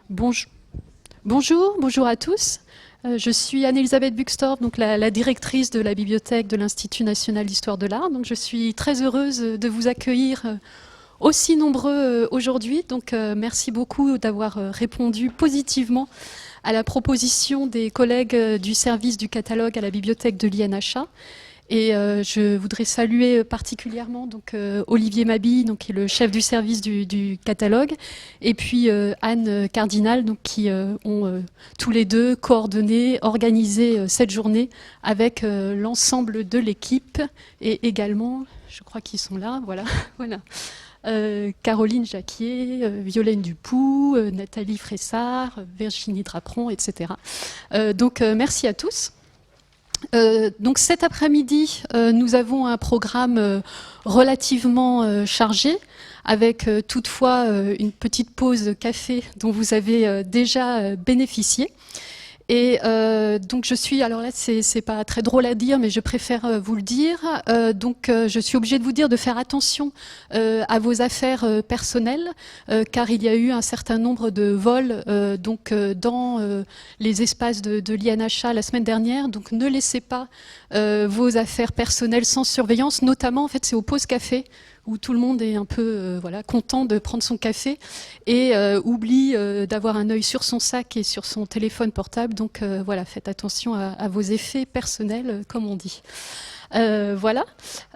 Bonjour, bonjour à tous. Je suis Anne-Elisabeth Buxtorf, donc la directrice de la bibliothèque de l'Institut national d'histoire de l'art. Donc je suis très heureuse de vous accueillir aussi nombreux aujourd'hui. Donc merci beaucoup d'avoir répondu positivement à la proposition des collègues du service du catalogue à la bibliothèque de l'INHA. Et je voudrais saluer particulièrement donc, Olivier Mabille, donc, qui est le chef du service du catalogue, et puis Anne Cardinal, donc, qui ont tous les deux coordonné, organisé cette journée avec l'ensemble de l'équipe, et également, je crois qu'ils sont là, voilà, voilà. Caroline Jacquier, Violaine Dupoux, Nathalie Fressard, Virginie Draperon, etc. Donc merci à tous. Donc cet après-midi, nous avons un programme relativement chargé, avec toutefois une petite pause café dont vous avez déjà bénéficié. Et donc je suis, alors là c'est pas très drôle à dire, mais je préfère vous le dire. Donc je suis obligée de vous dire de faire attention à vos affaires personnelles, car il y a eu un certain nombre de vols donc dans les espaces de l'INHA la semaine dernière. Donc ne laissez pas vos affaires personnelles sans surveillance. Notamment, en fait, c'est aux pauses café où tout le monde est un peu voilà, content de prendre son café et oublie d'avoir un œil sur son sac et sur son téléphone portable. Donc voilà, faites attention à vos effets personnels, comme on dit. Voilà.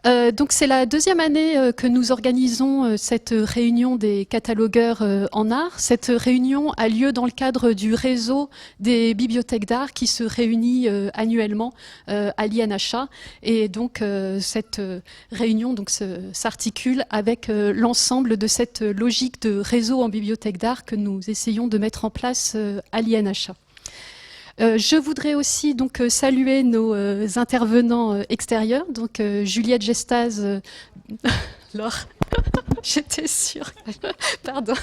Donc c'est la deuxième année que nous organisons cette réunion des catalogueurs en art. Cette réunion a lieu dans le cadre du réseau des bibliothèques d'art qui se réunit annuellement à l'INHA. Et donc cette réunion donc, s'articule avec l'ensemble de cette logique de réseau en bibliothèque d'art que nous essayons de mettre en place à l'INHA. Je voudrais aussi donc saluer nos intervenants extérieurs, donc Juliette Gestaz, Laure, j'étais sûre, pardon,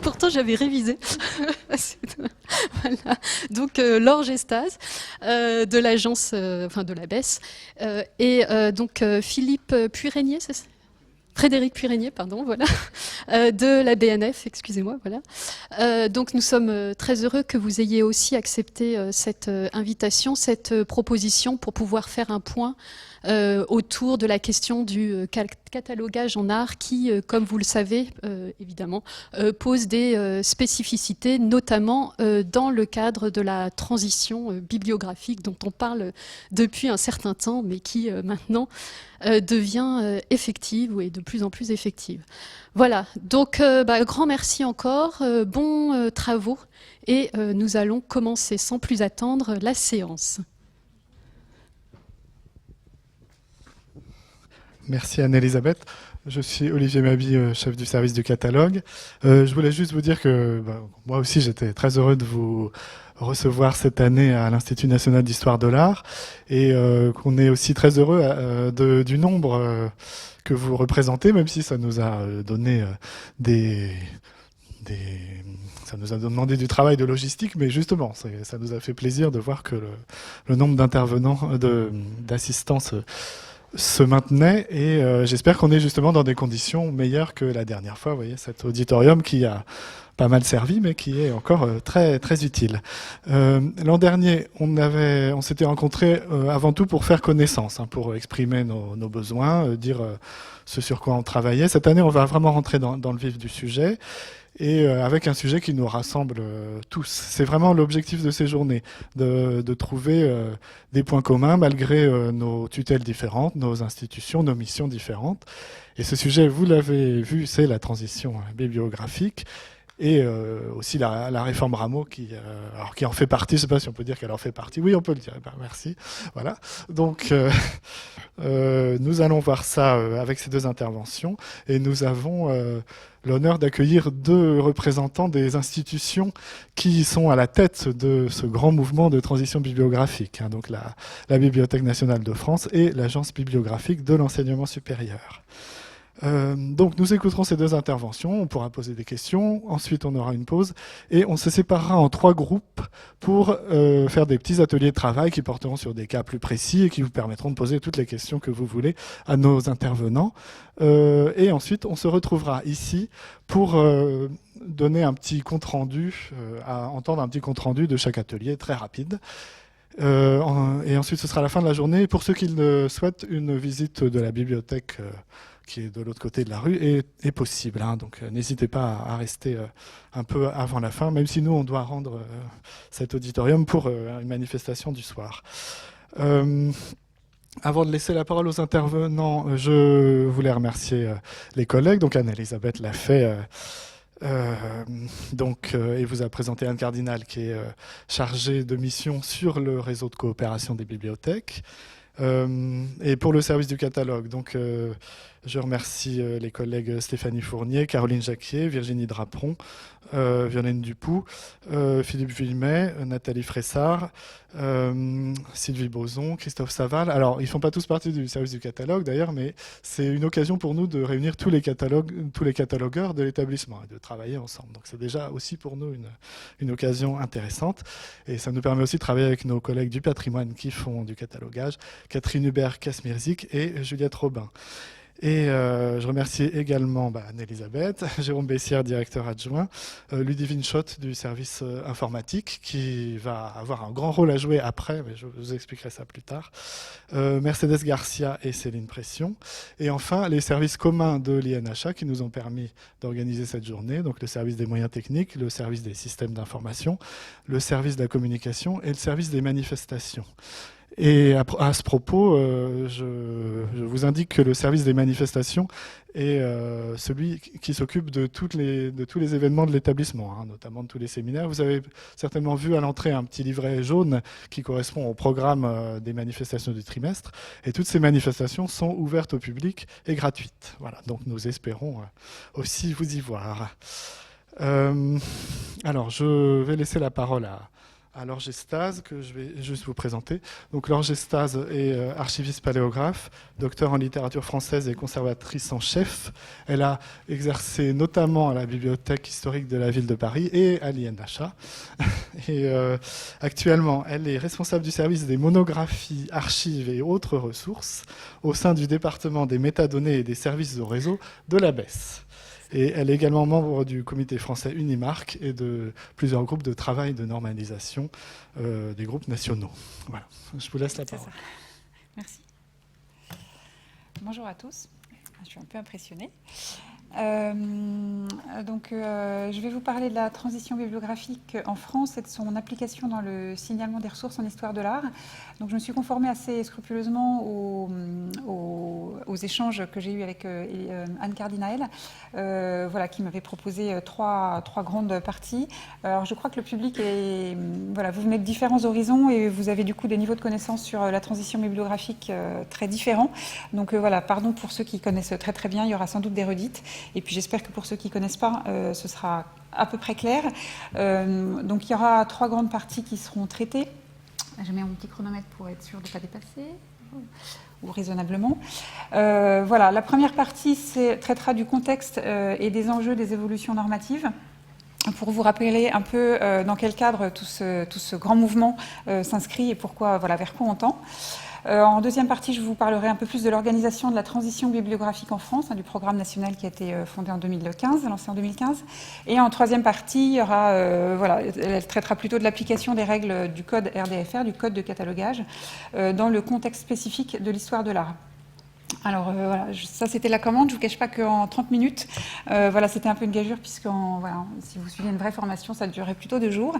pourtant j'avais révisé, voilà. Donc Laure Gestaz de l'agence, enfin de la BES, et donc Philippe Puyrégnier, c'est ça ? Frédéric Puyrégnier, pardon, voilà, de la BNF, excusez-moi, voilà. Donc nous sommes très heureux que vous ayez aussi accepté cette invitation, cette proposition pour pouvoir faire un point autour de la question du catalogage en art qui, comme vous le savez, évidemment, pose des spécificités, notamment dans le cadre de la transition bibliographique dont on parle depuis un certain temps, mais qui maintenant devient effective, et de plus en plus effective. Voilà, donc grand merci encore, bons travaux, et nous allons commencer sans plus attendre la séance. Merci Anne-Elisabeth. Je suis Olivier Mabille, chef du service du catalogue. Je voulais juste vous dire que moi aussi j'étais très heureux de vous recevoir cette année à l'Institut national d'histoire de l'art et qu'on est aussi très heureux du nombre que vous représentez, même si ça nous a donné ça nous a demandé du travail de logistique, mais justement, ça nous a fait plaisir de voir que le nombre d'intervenants, d'assistants se maintenait, et j'espère qu'on est justement dans des conditions meilleures que la dernière fois. Vous voyez, cet auditorium qui a pas mal servi, mais qui est encore très, très utile. L'an dernier, on s'était rencontrés avant tout pour faire connaissance, pour exprimer nos besoins, dire ce sur quoi on travaillait. Cette année, on va vraiment rentrer dans le vif du sujet, et avec un sujet qui nous rassemble tous. C'est vraiment l'objectif de ces journées, de trouver des points communs malgré nos tutelles différentes, nos institutions, nos missions différentes. Et ce sujet, vous l'avez vu, c'est la transition bibliographique, et aussi la réforme Rameau qui en fait partie. Je ne sais pas si on peut dire qu'elle en fait partie. Oui, on peut le dire. Merci. Voilà. Donc, nous allons voir ça avec ces deux interventions, et nous avons l'honneur d'accueillir deux représentants des institutions qui sont à la tête de ce grand mouvement de transition bibliographique, donc la Bibliothèque nationale de France et l'Agence bibliographique de l'enseignement supérieur. Donc nous écouterons ces deux interventions, on pourra poser des questions, ensuite on aura une pause et on se séparera en 3 groupes pour faire des petits ateliers de travail qui porteront sur des cas plus précis et qui vous permettront de poser toutes les questions que vous voulez à nos intervenants. Et ensuite on se retrouvera ici pour donner un petit compte-rendu, à entendre un petit compte-rendu de chaque atelier très rapide. Et ensuite ce sera la fin de la journée. Pour ceux qui le souhaitent, une visite de la bibliothèque qui est de l'autre côté de la rue, est possible. Hein. Donc n'hésitez pas à rester un peu avant la fin, même si nous, on doit rendre cet auditorium pour une manifestation du soir. Avant de laisser la parole aux intervenants, je voulais remercier les collègues. Donc Anne-Elisabeth l'a fait, et vous a présenté Anne Cardinal, qui est chargée de mission sur le réseau de coopération des bibliothèques. Et pour le service du catalogue, donc je remercie les collègues Stéphanie Fournier, Caroline Jacquier, Virginie Draperon, Violaine Dupoux, Philippe Villemet, Nathalie Fressard, Sylvie Boson, Christophe Saval. Alors, ils ne font pas tous partie du service du catalogue d'ailleurs, mais c'est une occasion pour nous de réunir tous les catalogueurs de l'établissement et de travailler ensemble. Donc c'est déjà aussi pour nous une occasion intéressante. Et ça nous permet aussi de travailler avec nos collègues du patrimoine qui font du catalogage, Catherine Hubert-Kasmirzik et Juliette Robin. Et je remercie également Anne-Elisabeth, Jérôme Bessière, directeur adjoint, Ludivine Schott du service informatique, qui va avoir un grand rôle à jouer après, mais je vous expliquerai ça plus tard, Mercedes Garcia et Céline Pression, et enfin les services communs de l'INHA qui nous ont permis d'organiser cette journée, donc le service des moyens techniques, le service des systèmes d'information, le service de la communication et le service des manifestations. Et à ce propos, je vous indique que le service des manifestations est celui qui s'occupe de tous les événements de l'établissement, hein, notamment de tous les séminaires. Vous avez certainement vu à l'entrée un petit livret jaune qui correspond au programme des manifestations du trimestre. Et toutes ces manifestations sont ouvertes au public et gratuites. Voilà, donc nous espérons aussi vous y voir. Alors, je vais laisser la parole à Laure Gestaz, que je vais juste vous présenter. Donc Laure Gestaz est archiviste paléographe, docteur en littérature française et conservatrice en chef. Elle a exercé notamment à la Bibliothèque historique de la ville de Paris et à l'INHA. Et actuellement, elle est responsable du service des monographies, archives et autres ressources au sein du département des métadonnées et des services au réseau de l'ABES. Et elle est également membre du comité français Unimark et de plusieurs groupes de travail de normalisation des groupes nationaux. Voilà, je vous laisse la parole. Merci. Bonjour à tous, je suis un peu impressionnée. Je vais vous parler de la transition bibliographique en France et de son application dans le signalement des ressources en histoire de l'art. Donc, je me suis conformée assez scrupuleusement aux échanges que j'ai eus avec Anne Cardinal, qui m'avait proposé trois grandes parties. Alors, je crois que le public est... vous venez de différents horizons et vous avez du coup des niveaux de connaissances sur la transition bibliographique très différents. Donc, pardon pour ceux qui connaissent très très bien, il y aura sans doute des redites. Et puis j'espère que pour ceux qui ne connaissent pas, ce sera à peu près clair. Donc il y aura 3 grandes parties qui seront traitées. Je mets mon petit chronomètre pour être sûr de ne pas dépasser, ou raisonnablement. La première partie traitera du contexte et des enjeux des évolutions normatives, pour vous rappeler un peu dans quel cadre tout ce grand mouvement s'inscrit et pourquoi, vers quoi on tend. En deuxième partie, je vous parlerai un peu plus de l'organisation de la transition bibliographique en France, du programme national qui a été fondé en 2015, lancé en 2015. Et en troisième partie, il y aura, elle traitera plutôt de l'application des règles du code RDFR, du code de catalogage, dans le contexte spécifique de l'histoire de l'art. Alors ça c'était la commande, je ne vous cache pas qu'en 30 minutes, c'était un peu une gageure puisque si vous suivez une vraie formation, ça durerait plutôt 2 jours.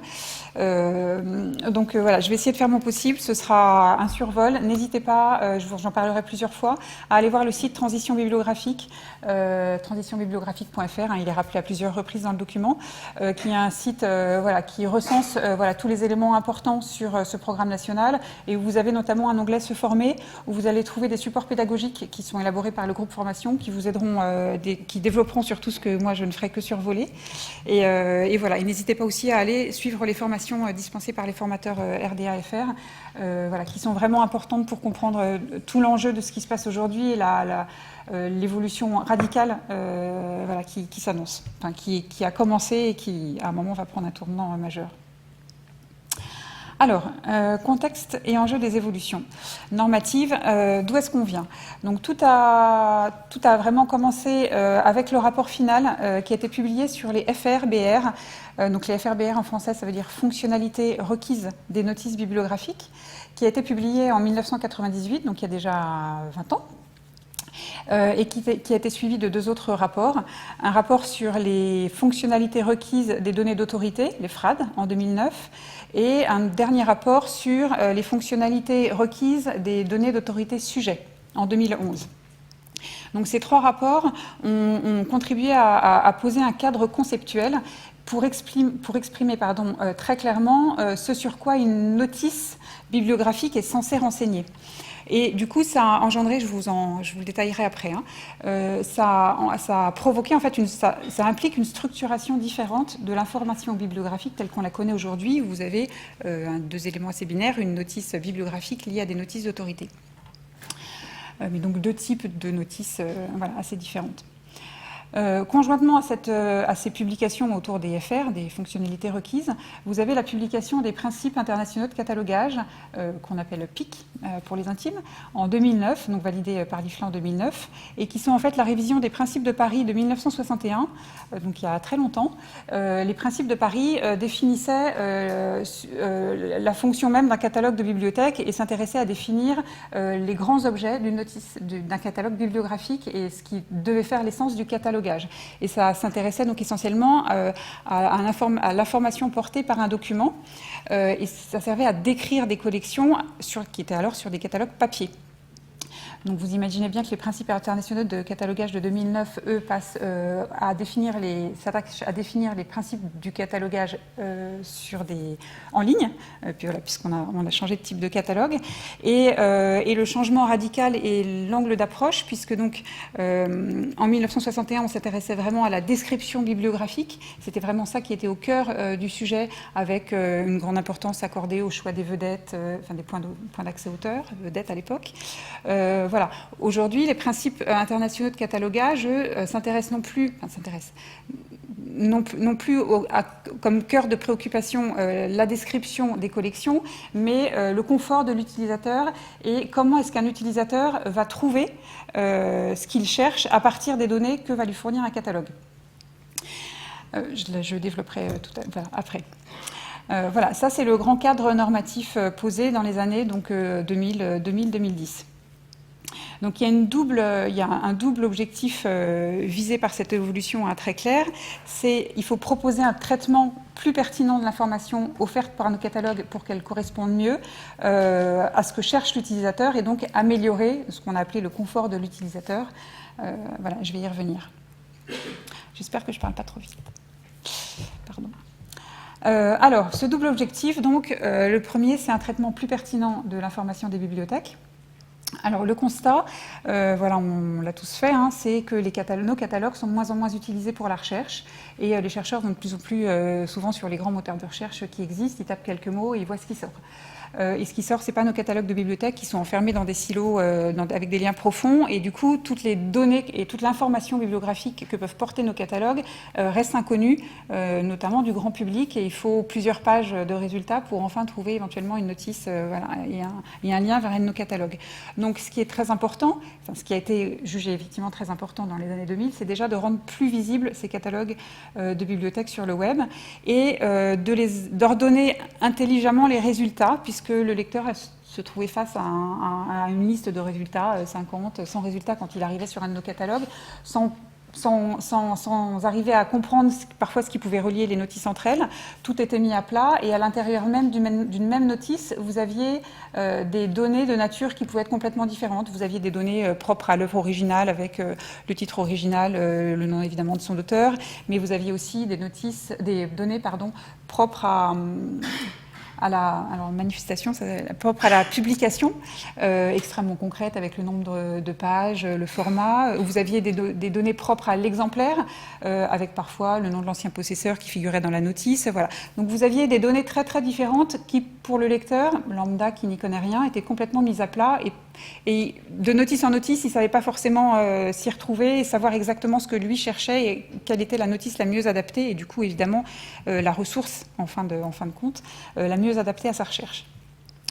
Je vais essayer de faire mon possible, ce sera un survol. N'hésitez pas, j'en parlerai plusieurs fois, à aller voir le site Transition Bibliographique, transitionbibliographique.fr, il est rappelé à plusieurs reprises dans le document, qui est un site qui recense tous les éléments importants sur ce programme national et où vous avez notamment un onglet Se former, où vous allez trouver des supports pédagogiques bibliographiques qui sont élaborés par le groupe formation, qui vous aideront, qui développeront sur tout ce que moi je ne ferai que survoler. Et voilà, et n'hésitez pas aussi à aller suivre les formations dispensées par les formateurs RDA-FR, voilà, qui sont vraiment importantes pour comprendre tout l'enjeu de ce qui se passe aujourd'hui et l'évolution radicale voilà, qui s'annonce, enfin, qui a commencé et qui, à un moment, va prendre un tournant majeur. Alors, contexte et enjeu des évolutions normatives, d'où est-ce qu'on vient? Donc tout a vraiment commencé avec le rapport final qui a été publié sur les FRBR. Donc les FRBR en français, ça veut dire fonctionnalités requises des notices bibliographiques, qui a été publié en 1998, donc il y a déjà 20 ans. Et qui a été suivi de 2 autres rapports. Un rapport sur les fonctionnalités requises des données d'autorité, les FRAD, en 2009, et un dernier rapport sur les fonctionnalités requises des données d'autorité sujet, en 2011. Donc ces 3 rapports ont contribué à poser un cadre conceptuel pour exprimer très clairement ce sur quoi une notice bibliographique est censée renseigner. Et du coup, ça a engendré, je vous le détaillerai après, hein, ça a provoqué, en fait, ça implique une structuration différente de l'information bibliographique telle qu'on la connaît aujourd'hui, où vous avez 2 éléments assez binaires, une notice bibliographique liée à des notices d'autorité. Mais donc 2 types de notices voilà, assez différentes. Conjointement à ces publications autour des FR, des fonctionnalités requises, vous avez la publication des principes internationaux de catalogage, qu'on appelle PIC pour les intimes, en 2009, donc validés par l'IFLA en 2009, et qui sont en fait la révision des principes de Paris de 1961, donc il y a très longtemps. Les principes de Paris définissaient la fonction même d'un catalogue de bibliothèque et s'intéressaient à définir les grands objets d'une notice, d'un catalogue bibliographique et ce qui devait faire l'essence du catalogage. Et ça s'intéressait donc essentiellement à l'information portée par un document et ça servait à décrire des collections qui étaient alors sur des catalogues papier. Donc vous imaginez bien que les principes internationaux de catalogage de 2009, eux, s'attachent à définir les principes du catalogage en ligne, puis voilà, puisqu'on a changé de type de catalogue. Et le changement radical est l'angle d'approche, puisque donc en 1961, on s'intéressait vraiment à la description bibliographique. C'était vraiment ça qui était au cœur du sujet, avec une grande importance accordée au choix des vedettes, enfin des points d'accès auteur, vedettes à l'époque. Voilà. Aujourd'hui, les principes internationaux de catalogage s'intéressent non plus comme cœur de préoccupation la description des collections, mais le confort de l'utilisateur et comment est-ce qu'un utilisateur va trouver ce qu'il cherche à partir des données que va lui fournir un catalogue. Je développerai après. Voilà, ça c'est le grand cadre normatif posé dans les années 2000-2010. Donc il y a un double objectif visé par cette évolution très clair, il faut proposer un traitement plus pertinent de l'information offerte par nos catalogues pour qu'elle corresponde mieux à ce que cherche l'utilisateur et donc améliorer ce qu'on a appelé le confort de l'utilisateur. Voilà, je vais y revenir. J'espère que je ne parle pas trop vite. Pardon. Alors, ce double objectif, donc, le premier, c'est un traitement plus pertinent de l'information des bibliothèques. Alors le constat, voilà, on l'a tous fait, hein, c'est que nos catalogues sont de moins en moins utilisés pour la recherche et les chercheurs vont de plus en plus souvent sur les grands moteurs de recherche qui existent, ils tapent quelques mots et ils voient ce qui sort. Et ce qui sort, ce n'est pas nos catalogues de bibliothèques qui sont enfermés dans des silos avec des liens profonds. Et du coup, toutes les données et toute l'information bibliographique que peuvent porter nos catalogues restent inconnues, notamment du grand public. Et il faut plusieurs pages de résultats pour enfin trouver éventuellement une notice voilà, et un lien vers un de nos catalogues. Donc, ce qui est très important, ce qui a été jugé effectivement très important dans les années 2000, c'est déjà de rendre plus visibles ces catalogues de bibliothèques sur le web et d'ordonner intelligemment les résultats, puisque le lecteur se trouvait face à une liste de résultats, 50, 100 résultats quand il arrivait sur un de nos catalogues, sans arriver à comprendre parfois ce qui pouvait relier les notices entre elles. Tout était mis à plat et à l'intérieur même d'une même notice, vous aviez des données de nature qui pouvaient être complètement différentes. Vous aviez des données propres à l'œuvre originale avec le titre original, le nom évidemment de son auteur, mais vous aviez aussi des données propres alors, manifestation, c'est propre à la publication, extrêmement concrète avec le nombre de pages, le format. Vous aviez des données propres à l'exemplaire, avec parfois le nom de l'ancien possesseur qui figurait dans la notice. Voilà. Donc vous aviez des données très très différentes qui, pour le lecteur lambda qui n'y connaît rien, étaient complètement mises à plat et de notice en notice, il ne savait pas forcément s'y retrouver et savoir exactement ce que lui cherchait et quelle était la notice la mieux adaptée et du coup évidemment la ressource en fin de compte la mieux adaptée à sa recherche.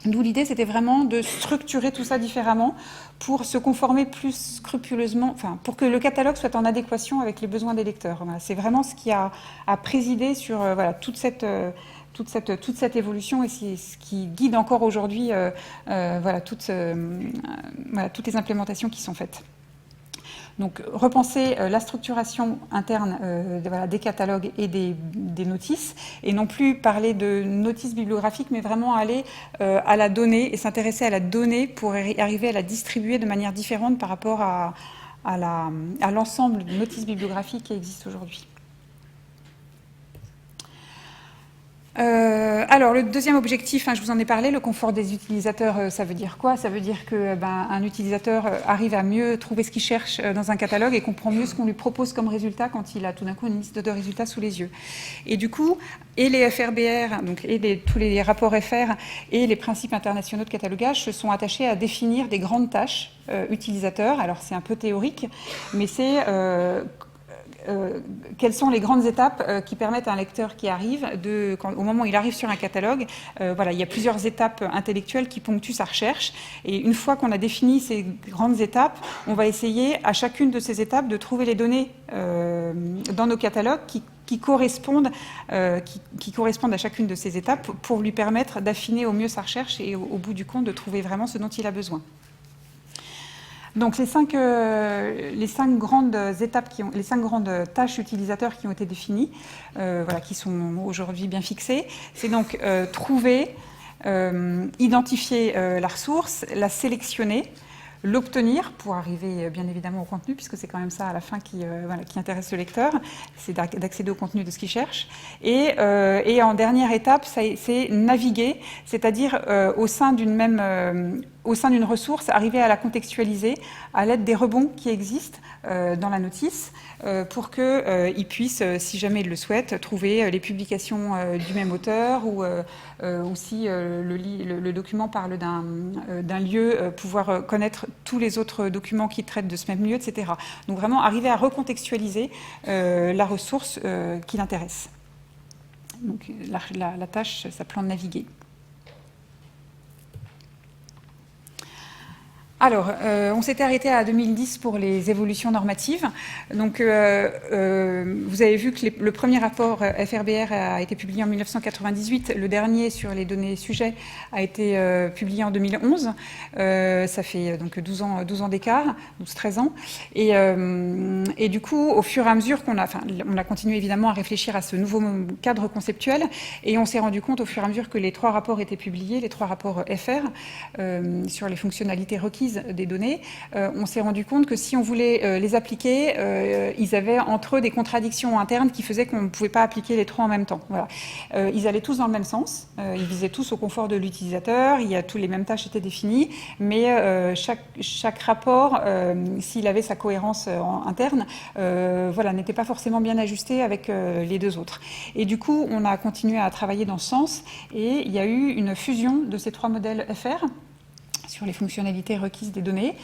D'où l'idée, c'était vraiment de structurer tout ça différemment pour se conformer plus scrupuleusement, enfin, pour que le catalogue soit en adéquation avec les besoins des lecteurs. Voilà, c'est vraiment ce qui a présidé sur voilà, toute cette évolution et ce qui guide encore aujourd'hui voilà, toutes les implémentations qui sont faites. Donc, repenser la structuration interne voilà, des catalogues et des notices, et non plus parler de notices bibliographiques, mais vraiment aller à la donnée et s'intéresser à la donnée pour arriver à la distribuer de manière différente par rapport à l'ensemble de notices bibliographiques qui existent aujourd'hui. Alors, le deuxième objectif, je vous en ai parlé, le confort des utilisateurs, ça veut dire quoi? Ça veut dire que un utilisateur arrive à mieux trouver ce qu'il cherche dans un catalogue et comprend mieux ce qu'on lui propose comme résultat quand il a tout d'un coup une liste de résultats sous les yeux. Et du coup, et les FRBR, donc, et tous les rapports FR et les principes internationaux de catalogage se sont attachés à définir des grandes tâches utilisateurs. Alors, c'est un peu théorique, mais c'est... quelles sont les grandes étapes qui permettent à un lecteur qui arrive, au moment où il arrive sur un catalogue, voilà, il y a plusieurs étapes intellectuelles qui ponctuent sa recherche. Et une fois qu'on a défini ces grandes étapes, on va essayer à chacune de ces étapes de trouver les données dans nos catalogues qui correspondent à chacune de ces étapes pour lui permettre d'affiner au mieux sa recherche et au bout du compte de trouver vraiment ce dont il a besoin. Donc les cinq grandes étapes, les 5 grandes tâches utilisateurs qui ont été définies, voilà, qui sont aujourd'hui bien fixées, c'est donc trouver, identifier la ressource, la sélectionner, l'obtenir pour arriver bien évidemment au contenu, puisque c'est quand même ça à la fin qui intéresse le lecteur, c'est d'accéder au contenu de ce qu'il cherche. Et en dernière étape, c'est naviguer, c'est-à-dire au sein d'une ressource, arriver à la contextualiser à l'aide des rebonds qui existent dans la notice pour qu'il puisse, si jamais il le souhaite, trouver les publications du même auteur ou si le document parle d'un lieu, pouvoir connaître tous les autres documents qui traitent de ce même lieu, etc. Donc vraiment arriver à recontextualiser la ressource qui l'intéresse. Donc la tâche s'appelant naviguer. Alors, on s'était arrêté à 2010 pour les évolutions normatives. Donc, vous avez vu que le premier rapport FRBR a été publié en 1998. Le dernier sur les données sujets a été publié en 2011. Ça fait donc 12 ans d'écart, 12-13 ans. Et du coup, au fur et à mesure on a continué évidemment à réfléchir à ce nouveau cadre conceptuel. Et on s'est rendu compte au fur et à mesure que les 3 rapports étaient publiés, les 3 rapports FR, sur les fonctionnalités requises des données, on s'est rendu compte que si on voulait les appliquer, ils avaient entre eux des contradictions internes qui faisaient qu'on ne pouvait pas appliquer les 3 en même temps. Voilà. Ils allaient tous dans le même sens, ils visaient tous au confort de l'utilisateur, tous les mêmes tâches étaient définies, mais chaque rapport, s'il avait sa cohérence interne, voilà, n'était pas forcément bien ajusté avec les 2 autres. Et du coup, on a continué à travailler dans ce sens, et il y a eu une fusion de ces 3 modèles FR sur les fonctionnalités requises des données,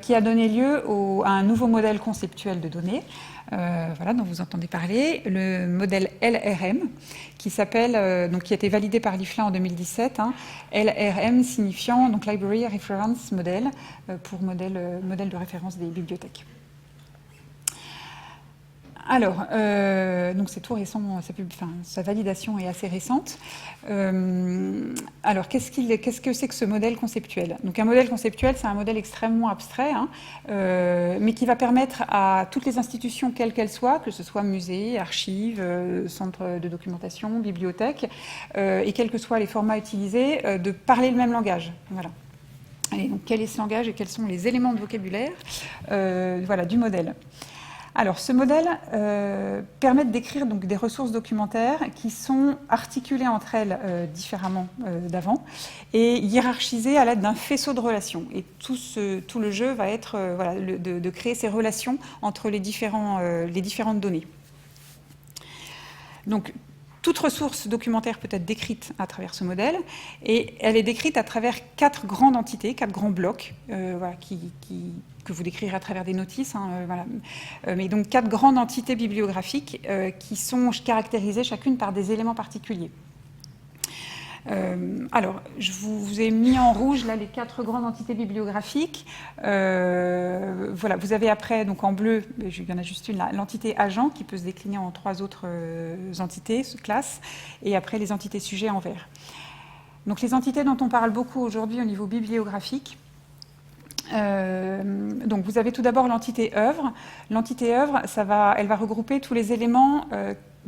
qui a donné lieu à un nouveau modèle conceptuel de données, voilà, dont vous entendez parler, le modèle LRM, qui s'appelle, donc qui a été validé par l'IFLA en 2017, LRM signifiant donc Library Reference Model, pour modèle de référence des bibliothèques. Alors, donc c'est tout récent, sa validation est assez récente. Alors, qu'est-ce que c'est que ce modèle conceptuel? Donc, un modèle conceptuel, c'est un modèle extrêmement abstrait, mais qui va permettre à toutes les institutions, quelles qu'elles soient, que ce soit musée, archives, centre de documentation, bibliothèque, et quels que soient les formats utilisés, de parler le même langage. Voilà. Et donc, quel est ce langage et quels sont les éléments de vocabulaire voilà, du modèle? Alors, ce modèle permet de décrire donc, des ressources documentaires qui sont articulées entre elles différemment d'avant et hiérarchisées à l'aide d'un faisceau de relations. Et tout le jeu va être voilà, de créer ces relations entre les différentes données. Donc, toute ressource documentaire peut être décrite à travers ce modèle, et elle est décrite à travers 4 grandes entités, 4 grands blocs, voilà, que vous décrirez à travers des notices. Voilà. Mais donc 4 grandes entités bibliographiques qui sont caractérisées chacune par des éléments particuliers. Alors, je vous ai mis en rouge là les 4 grandes entités bibliographiques. Voilà, vous avez après, donc en bleu, il y en a juste une là, l'entité agent qui peut se décliner en 3 autres entités, classes, et après les entités sujets en vert. Donc les entités dont on parle beaucoup aujourd'hui au niveau bibliographique. Donc vous avez tout d'abord l'entité œuvre. L'entité œuvre, elle va regrouper tous les éléments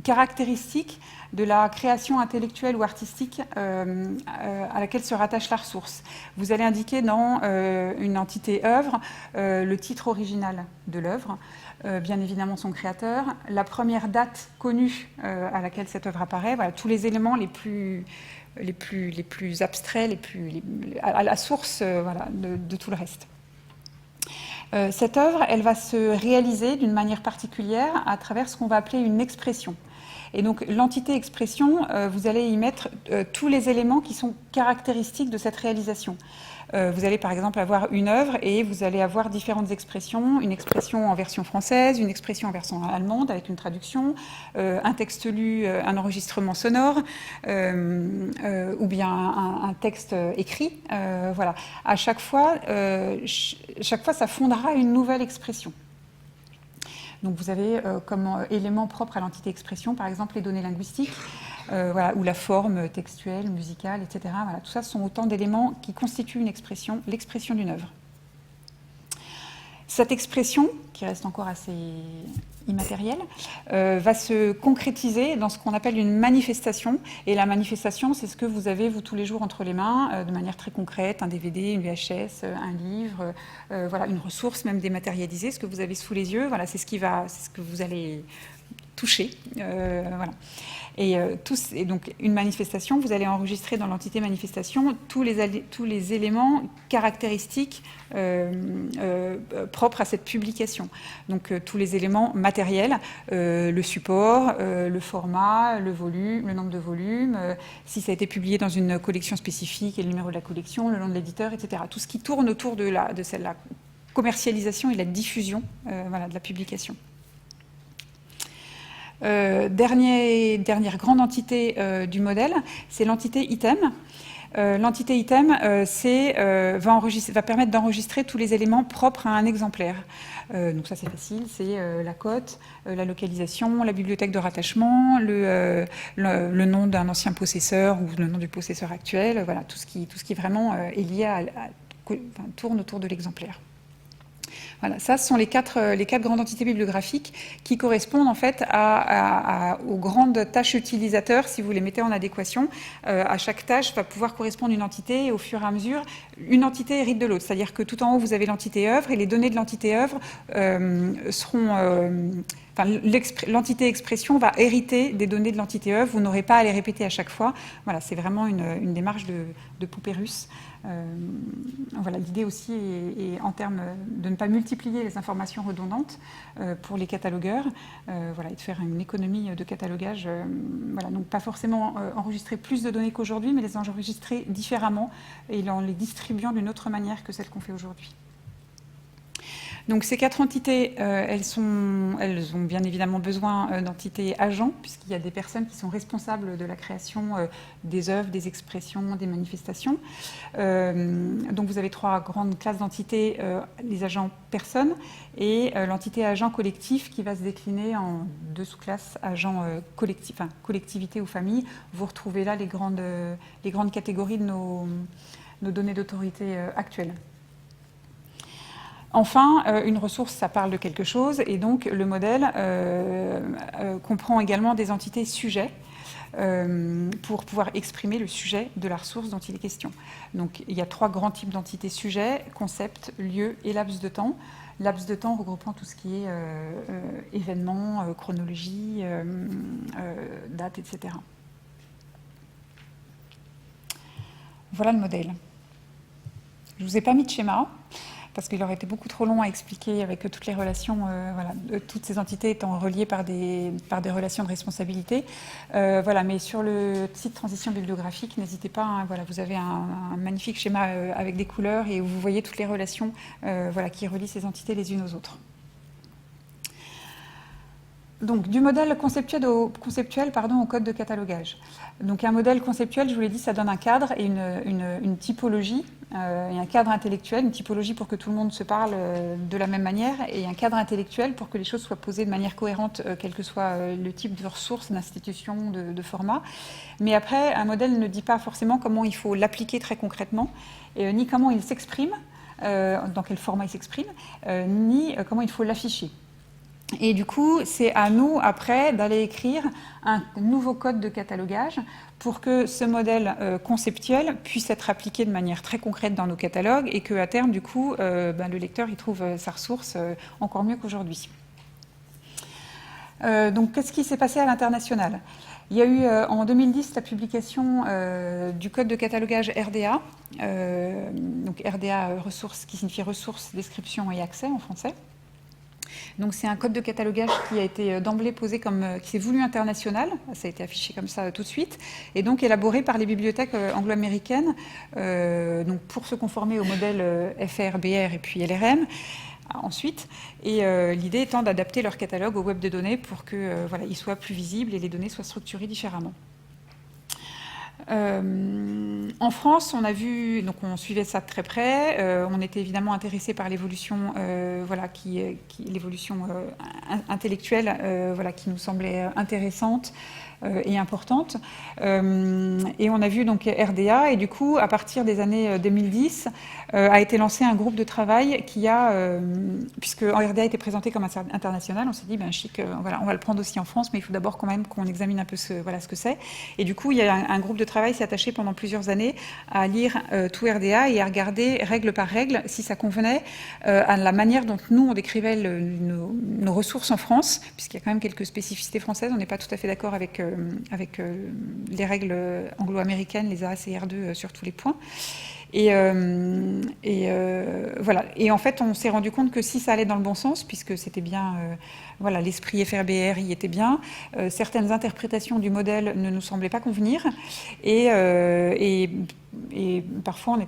caractéristiques de la création intellectuelle ou artistique à laquelle se rattache la ressource. Vous allez indiquer dans une entité œuvre le titre original de l'œuvre, bien évidemment son créateur, la première date connue à laquelle cette œuvre apparaît, voilà, tous les éléments les plus abstraits, à la source voilà, de tout le reste. Cette œuvre, elle va se réaliser d'une manière particulière à travers ce qu'on va appeler une expression. Et donc l'entité expression, vous allez y mettre tous les éléments qui sont caractéristiques de cette réalisation. Vous allez par exemple avoir une œuvre et vous allez avoir différentes expressions, une expression en version française, une expression en version allemande avec une traduction, un texte lu, un enregistrement sonore, ou bien un texte écrit. Voilà. À chaque fois, ça fondera une nouvelle expression. Donc vous avez comme élément propre à l'entité expression, par exemple, les données linguistiques, voilà, ou la forme textuelle, musicale, etc. Voilà, tout ça, ce sont autant d'éléments qui constituent une expression, l'expression d'une œuvre. Cette expression, qui reste encore assez immatérielle, va se concrétiser dans ce qu'on appelle une manifestation. Et la manifestation, c'est ce que vous avez, vous, tous les jours entre les mains, de manière très concrète, un DVD, une VHS, un livre, voilà, une ressource même dématérialisée, ce que vous avez sous les yeux, voilà, c'est ce que vous allez toucher. Voilà. Et donc une manifestation, vous allez enregistrer dans l'entité manifestation tous les éléments caractéristiques propres à cette publication. Donc tous les éléments matériels, le support, le format, le volume, le nombre de volumes, si ça a été publié dans une collection spécifique et le numéro de la collection, le nom de l'éditeur, etc. Tout ce qui tourne autour de la commercialisation et de la diffusion voilà, de la publication. Dernière grande entité du modèle, c'est l'entité item. L'entité item va permettre d'enregistrer tous les éléments propres à un exemplaire. Donc ça c'est facile, c'est la cote, la localisation, la bibliothèque de rattachement, le nom d'un ancien possesseur ou le nom du possesseur actuel, voilà, tout ce qui vraiment est lié tourne autour de l'exemplaire. Voilà, ça, ce sont les quatre grandes entités bibliographiques qui correspondent en fait aux grandes tâches utilisateurs, si vous les mettez en adéquation. À chaque tâche va pouvoir correspondre une entité et au fur et à mesure, une entité hérite de l'autre. C'est-à-dire que tout en haut, vous avez l'entité œuvre et les données de l'entité œuvre seront... l'entité expression va hériter des données de l'entité œuvre. Vous n'aurez pas à les répéter à chaque fois. Voilà, c'est vraiment une démarche de poupée russe. Voilà, l'idée aussi est en termes de ne pas multiplier les informations redondantes pour les catalogueurs, voilà, et de faire une économie de catalogage. Voilà, donc pas forcément enregistrer plus de données qu'aujourd'hui, mais les enregistrer différemment et en les distribuant d'une autre manière que celle qu'on fait aujourd'hui. Donc ces quatre entités, elles ont bien évidemment besoin d'entités agents, puisqu'il y a des personnes qui sont responsables de la création des œuvres, des expressions, des manifestations. Donc vous avez trois grandes classes d'entités, les agents personnes et l'entité agent collectif qui va se décliner en deux sous-classes, agents collectif, enfin, collectivité ou famille. Vous retrouvez là les grandes catégories de nos données d'autorité actuelles. Enfin, une ressource, ça parle de quelque chose, et donc le modèle comprend également des entités sujets pour pouvoir exprimer le sujet de la ressource dont il est question. Donc il y a trois grands types d'entités sujets, concept, lieu et laps de temps. laps de temps regroupant tout ce qui est événements, chronologie, date, etc. Voilà le modèle. Je ne vous ai pas mis de schéma, parce qu'il aurait été beaucoup trop long à expliquer avec toutes les relations, toutes ces entités étant reliées par des relations de responsabilité. Voilà, mais sur le site Transition bibliographique, n'hésitez pas, hein, voilà, vous avez un magnifique schéma avec des couleurs et où vous voyez toutes les relations qui relient ces entités les unes aux autres. Donc, du modèle conceptuel au code de catalogage. Donc, un modèle conceptuel, je vous l'ai dit, ça donne un cadre et une typologie, et un cadre intellectuel, une typologie pour que tout le monde se parle de la même manière, et un cadre intellectuel pour que les choses soient posées de manière cohérente, quel que soit le type de ressource, d'institution, de format. Mais après, un modèle ne dit pas forcément comment il faut l'appliquer très concrètement, ni comment il s'exprime, dans quel format il s'exprime, ni comment il faut l'afficher. Et du coup, c'est à nous, après, d'aller écrire un nouveau code de catalogage pour que ce modèle conceptuel puisse être appliqué de manière très concrète dans nos catalogues et qu'à terme, du coup, le lecteur y trouve sa ressource encore mieux qu'aujourd'hui. Donc, qu'est-ce qui s'est passé à l'international ? Il y a eu en 2010 la publication du code de catalogage RDA, donc RDA, ressources, qui signifie ressources, description et accès en français. Donc c'est un code de catalogage qui a été d'emblée posé qui s'est voulu international, ça a été affiché comme ça tout de suite, et donc élaboré par les bibliothèques anglo-américaines, donc pour se conformer au modèle FR-BR et puis LRM ensuite, et l'idée étant d'adapter leur catalogue au web de données pour que il soit plus visible et les données soient structurées différemment. En France, on a vu, donc on suivait ça de très près. On était évidemment intéressé par l'évolution, l'évolution intellectuelle, qui nous semblait intéressante et importante. Et on a vu donc RDA, et du coup, à partir des années 2010, a été lancé un groupe de travail qui a, puisque RDA était présenté comme international, on s'est dit, chic, on va le prendre aussi en France, mais il faut d'abord quand même qu'on examine un peu ce que c'est. Et du coup, il y a un groupe de travail qui s'est attaché pendant plusieurs années à lire tout RDA et à regarder règle par règle si ça convenait à la manière dont nous, on décrivait nos ressources en France, puisqu'il y a quand même quelques spécificités françaises, on n'est pas tout à fait d'accord avec les règles anglo-américaines, les AACR2 sur tous les points. Et en fait, on s'est rendu compte que si ça allait dans le bon sens, puisque c'était bien, l'esprit FRBR y était bien, certaines interprétations du modèle ne nous semblaient pas convenir, et parfois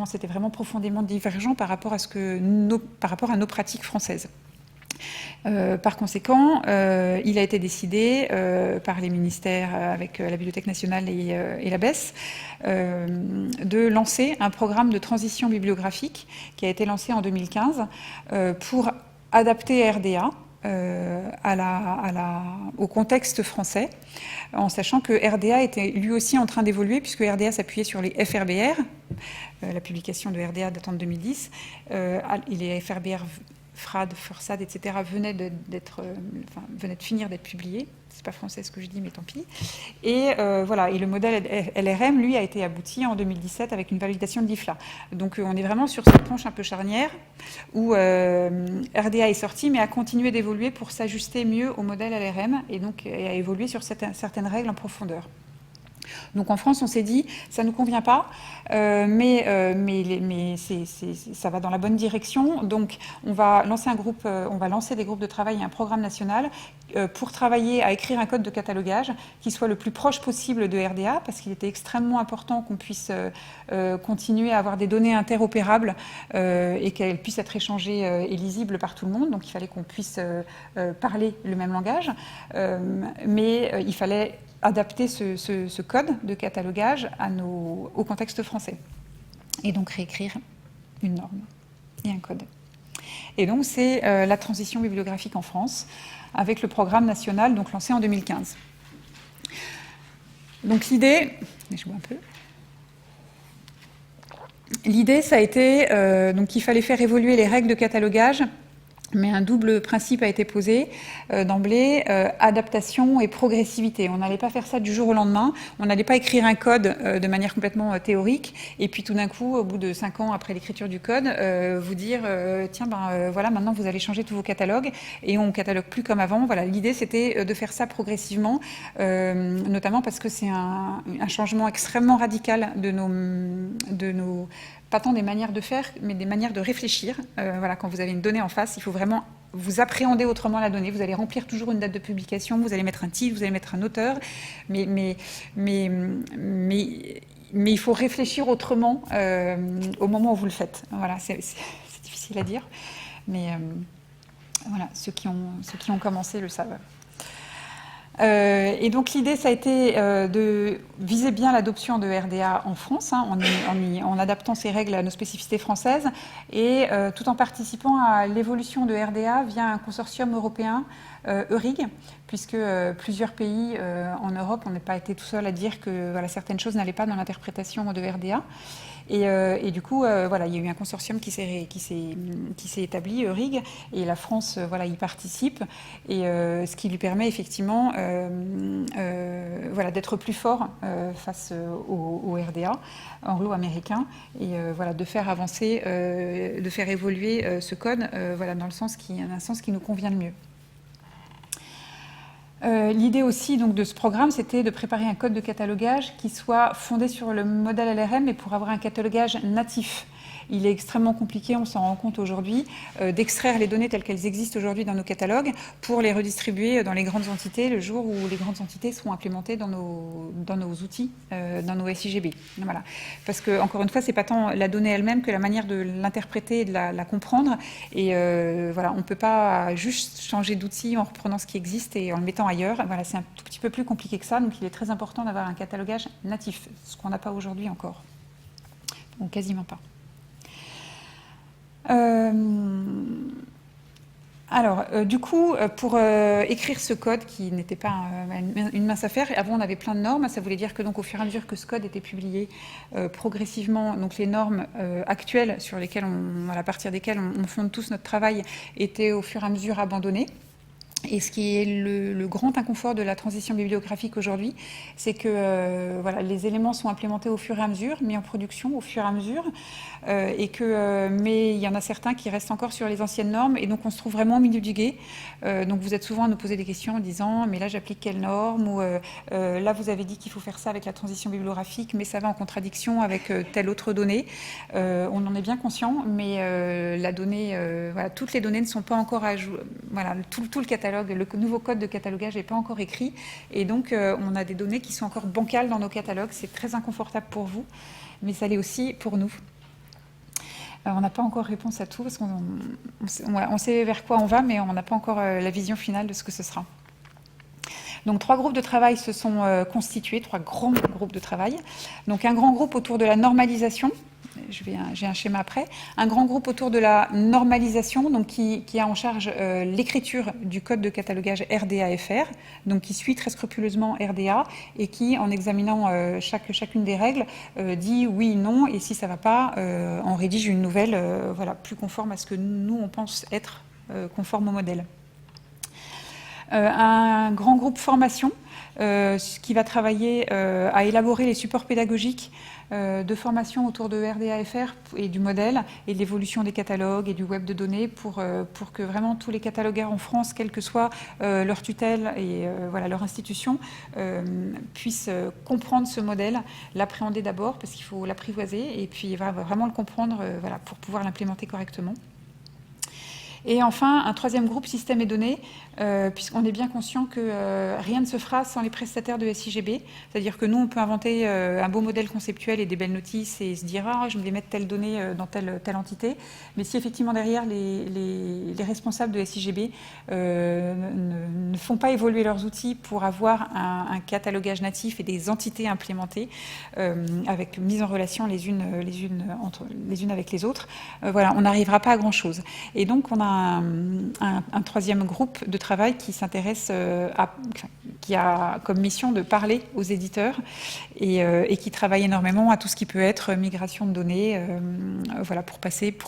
c'était vraiment profondément divergent par rapport à nos pratiques françaises. Par conséquent, il a été décidé par les ministères avec la Bibliothèque nationale et la BES de lancer un programme de transition bibliographique qui a été lancé en 2015 pour adapter RDA au contexte français, en sachant que RDA était lui aussi en train d'évoluer, puisque RDA s'appuyait sur les FRBR, la publication de RDA datant de 2010, les FRBR FRAD, FORSAD, etc. venaient de finir d'être publiés. C'est pas français ce que je dis, mais tant pis. Et le modèle LRM, lui, a été abouti en 2017 avec une validation de l'IFLA. Donc on est vraiment sur cette tranche un peu charnière où RDA est sorti, mais a continué d'évoluer pour s'ajuster mieux au modèle LRM et donc a évolué sur certaines règles en profondeur. Donc en France, on s'est dit, ça ne nous convient pas, mais ça va dans la bonne direction. Donc on va lancer des groupes de travail et un programme national pour travailler à écrire un code de catalogage qui soit le plus proche possible de RDA, parce qu'il était extrêmement important qu'on puisse continuer à avoir des données interopérables et qu'elles puissent être échangées et lisibles par tout le monde. Donc il fallait qu'on puisse parler le même langage, mais il fallait adapter ce code de catalogage au contexte français. Et donc réécrire une norme et un code. Et donc c'est la transition bibliographique en France, avec le programme national donc lancé en 2015. Donc l'idée, je vois un peu. L'idée, ça a été donc qu'il fallait faire évoluer les règles de catalogage Mais un double principe a été posé d'emblée, adaptation et progressivité. On n'allait pas faire ça du jour au lendemain, on n'allait pas écrire un code de manière complètement théorique, et puis tout d'un coup, au bout de 5 ans après l'écriture du code, vous dire tiens, voilà, maintenant vous allez changer tous vos catalogues, et on ne catalogue plus comme avant. Voilà, l'idée c'était de faire ça progressivement, notamment parce que c'est un changement extrêmement radical de nos pas tant des manières de faire, mais des manières de réfléchir. Voilà, quand vous avez une donnée en face, il faut vraiment vous appréhender autrement la donnée. Vous allez remplir toujours une date de publication, vous allez mettre un titre, vous allez mettre un auteur, mais il faut réfléchir autrement au moment où vous le faites. Voilà, c'est difficile à dire, mais voilà, ceux qui ont commencé le savent. Et donc l'idée, ça a été de viser bien l'adoption de RDA en France, hein, en adaptant ces règles à nos spécificités françaises, et tout en participant à l'évolution de RDA via un consortium européen, EURIG, puisque plusieurs pays en Europe, on n'a pas été tout seul à dire que voilà, certaines choses n'allaient pas dans l'interprétation de RDA. Et du coup, voilà, il y a eu un consortium qui s'est établi, EURIG, et la France voilà, y participe, et ce qui lui permet effectivement voilà, d'être plus fort face au RDA anglo-américain, et voilà, de faire avancer, de faire évoluer ce code voilà, dans un sens qui nous convient le mieux. L'idée aussi donc, de ce programme, c'était de préparer un code de catalogage qui soit fondé sur le modèle LRM, mais pour avoir un catalogage natif. Il est extrêmement compliqué, on s'en rend compte aujourd'hui, d'extraire les données telles qu'elles existent aujourd'hui dans nos catalogues pour les redistribuer dans les grandes entités le jour où les grandes entités seront implémentées dans nos outils, dans nos SIGB. Voilà. Parce que, encore une fois, c'est pas tant la donnée elle-même que la manière de l'interpréter et de la comprendre. Et voilà, on ne peut pas juste changer d'outil en reprenant ce qui existe et en le mettant ailleurs. Voilà, c'est un tout petit peu plus compliqué que ça, donc il est très important d'avoir un catalogage natif, ce qu'on n'a pas aujourd'hui encore. Ou quasiment pas. Du coup, pour écrire ce code qui n'était pas une mince affaire, avant on avait plein de normes, ça voulait dire que donc au fur et à mesure que ce code était publié progressivement, donc les normes actuelles sur lesquelles à partir desquelles on fonde tous notre travail étaient au fur et à mesure abandonnées. Et ce qui est le grand inconfort de la transition bibliographique aujourd'hui, c'est que voilà, les éléments sont implémentés au fur et à mesure, mis en production au fur et à mesure, mais il y en a certains qui restent encore sur les anciennes normes, et donc on se trouve vraiment au milieu du gué. Donc vous êtes souvent à nous poser des questions en disant « mais là j'applique quelle norme ?» ou là vous avez dit qu'il faut faire ça avec la transition bibliographique, mais ça va en contradiction avec telle autre donnée. On en est bien conscient, mais la donnée, voilà, toutes les données ne sont pas encore à jouer. Voilà, tout le catalogue, le nouveau code de catalogage n'est pas encore écrit, et donc on a des données qui sont encore bancales dans nos catalogues. C'est très inconfortable pour vous, mais ça l'est aussi pour nous. On n'a pas encore réponse à tout, parce qu'on sait vers quoi on va, mais on n'a pas encore la vision finale de ce que ce sera. Donc 3 groupes de travail se sont constitués, 3 grands groupes de travail. Donc un grand groupe autour de la normalisation, j'ai un schéma après, un grand groupe autour de la normalisation, donc qui a en charge l'écriture du code de catalogage RDA-FR, donc qui suit très scrupuleusement RDA, et qui, en examinant chacune des règles, dit oui, non, et si ça ne va pas, on rédige une nouvelle voilà, plus conforme à ce que nous, on pense être conforme au modèle. Un grand groupe formation qui va travailler à élaborer les supports pédagogiques de formation autour de RDA-FR et du modèle et de l'évolution des catalogues et du web de données pour que vraiment tous les catalogueurs en France, quelle que soit leur tutelle et voilà, leur institution, puissent comprendre ce modèle, l'appréhender d'abord parce qu'il faut l'apprivoiser et puis vraiment le comprendre voilà, pour pouvoir l'implémenter correctement. Et enfin, un 3e groupe, système et données, puisqu'on est bien conscient que rien ne se fera sans les prestataires de SIGB. C'est-à-dire que nous, on peut inventer un beau modèle conceptuel et des belles notices et se dire « ah, je vais mettre telle donnée dans telle entité ». Mais si effectivement derrière, les responsables de SIGB ne font pas évoluer leurs outils pour avoir un catalogage natif et des entités implémentées avec mise en relation les unes avec les autres, voilà, on n'arrivera pas à grand-chose. Et donc, on a un troisième groupe de travail qui s'intéresse qui a comme mission de parler aux éditeurs et qui travaille énormément à tout ce qui peut être migration de données, voilà, pour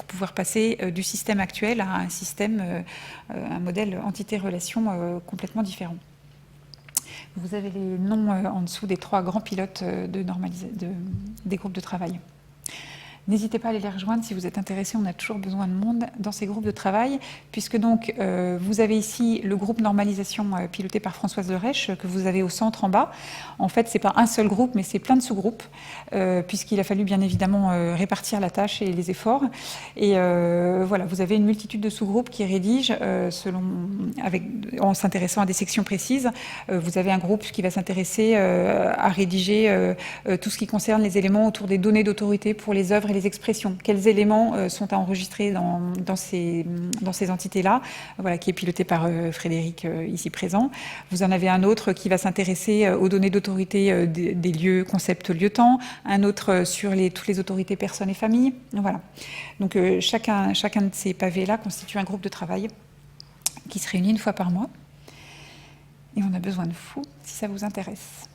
pouvoir passer du système actuel à un système, un modèle entité-relation complètement différent. Vous avez les noms en dessous des 3 grands pilotes des groupes de travail. N'hésitez pas à aller les rejoindre si vous êtes intéressés, on a toujours besoin de monde dans ces groupes de travail, puisque donc vous avez ici le groupe normalisation piloté par Françoise Lerèche, que vous avez au centre en bas. En fait, c'est pas un seul groupe, mais c'est plein de sous-groupes, puisqu'il a fallu bien évidemment répartir la tâche et les efforts. Et voilà, vous avez une multitude de sous-groupes qui rédigent en s'intéressant à des sections précises. Vous avez un groupe qui va s'intéresser à rédiger tout ce qui concerne les éléments autour des données d'autorité pour les œuvres et les expressions. Quels éléments sont à enregistrer dans ces entités-là, voilà, qui est piloté par Frédéric ici présent. Vous en avez un autre qui va s'intéresser aux données d'autorité des lieux, concept lieu-temps, un autre sur toutes les autorités personnes et familles. Voilà. Donc chacun de ces pavés-là constitue un groupe de travail qui se réunit une fois par mois. Et on a besoin de vous si ça vous intéresse.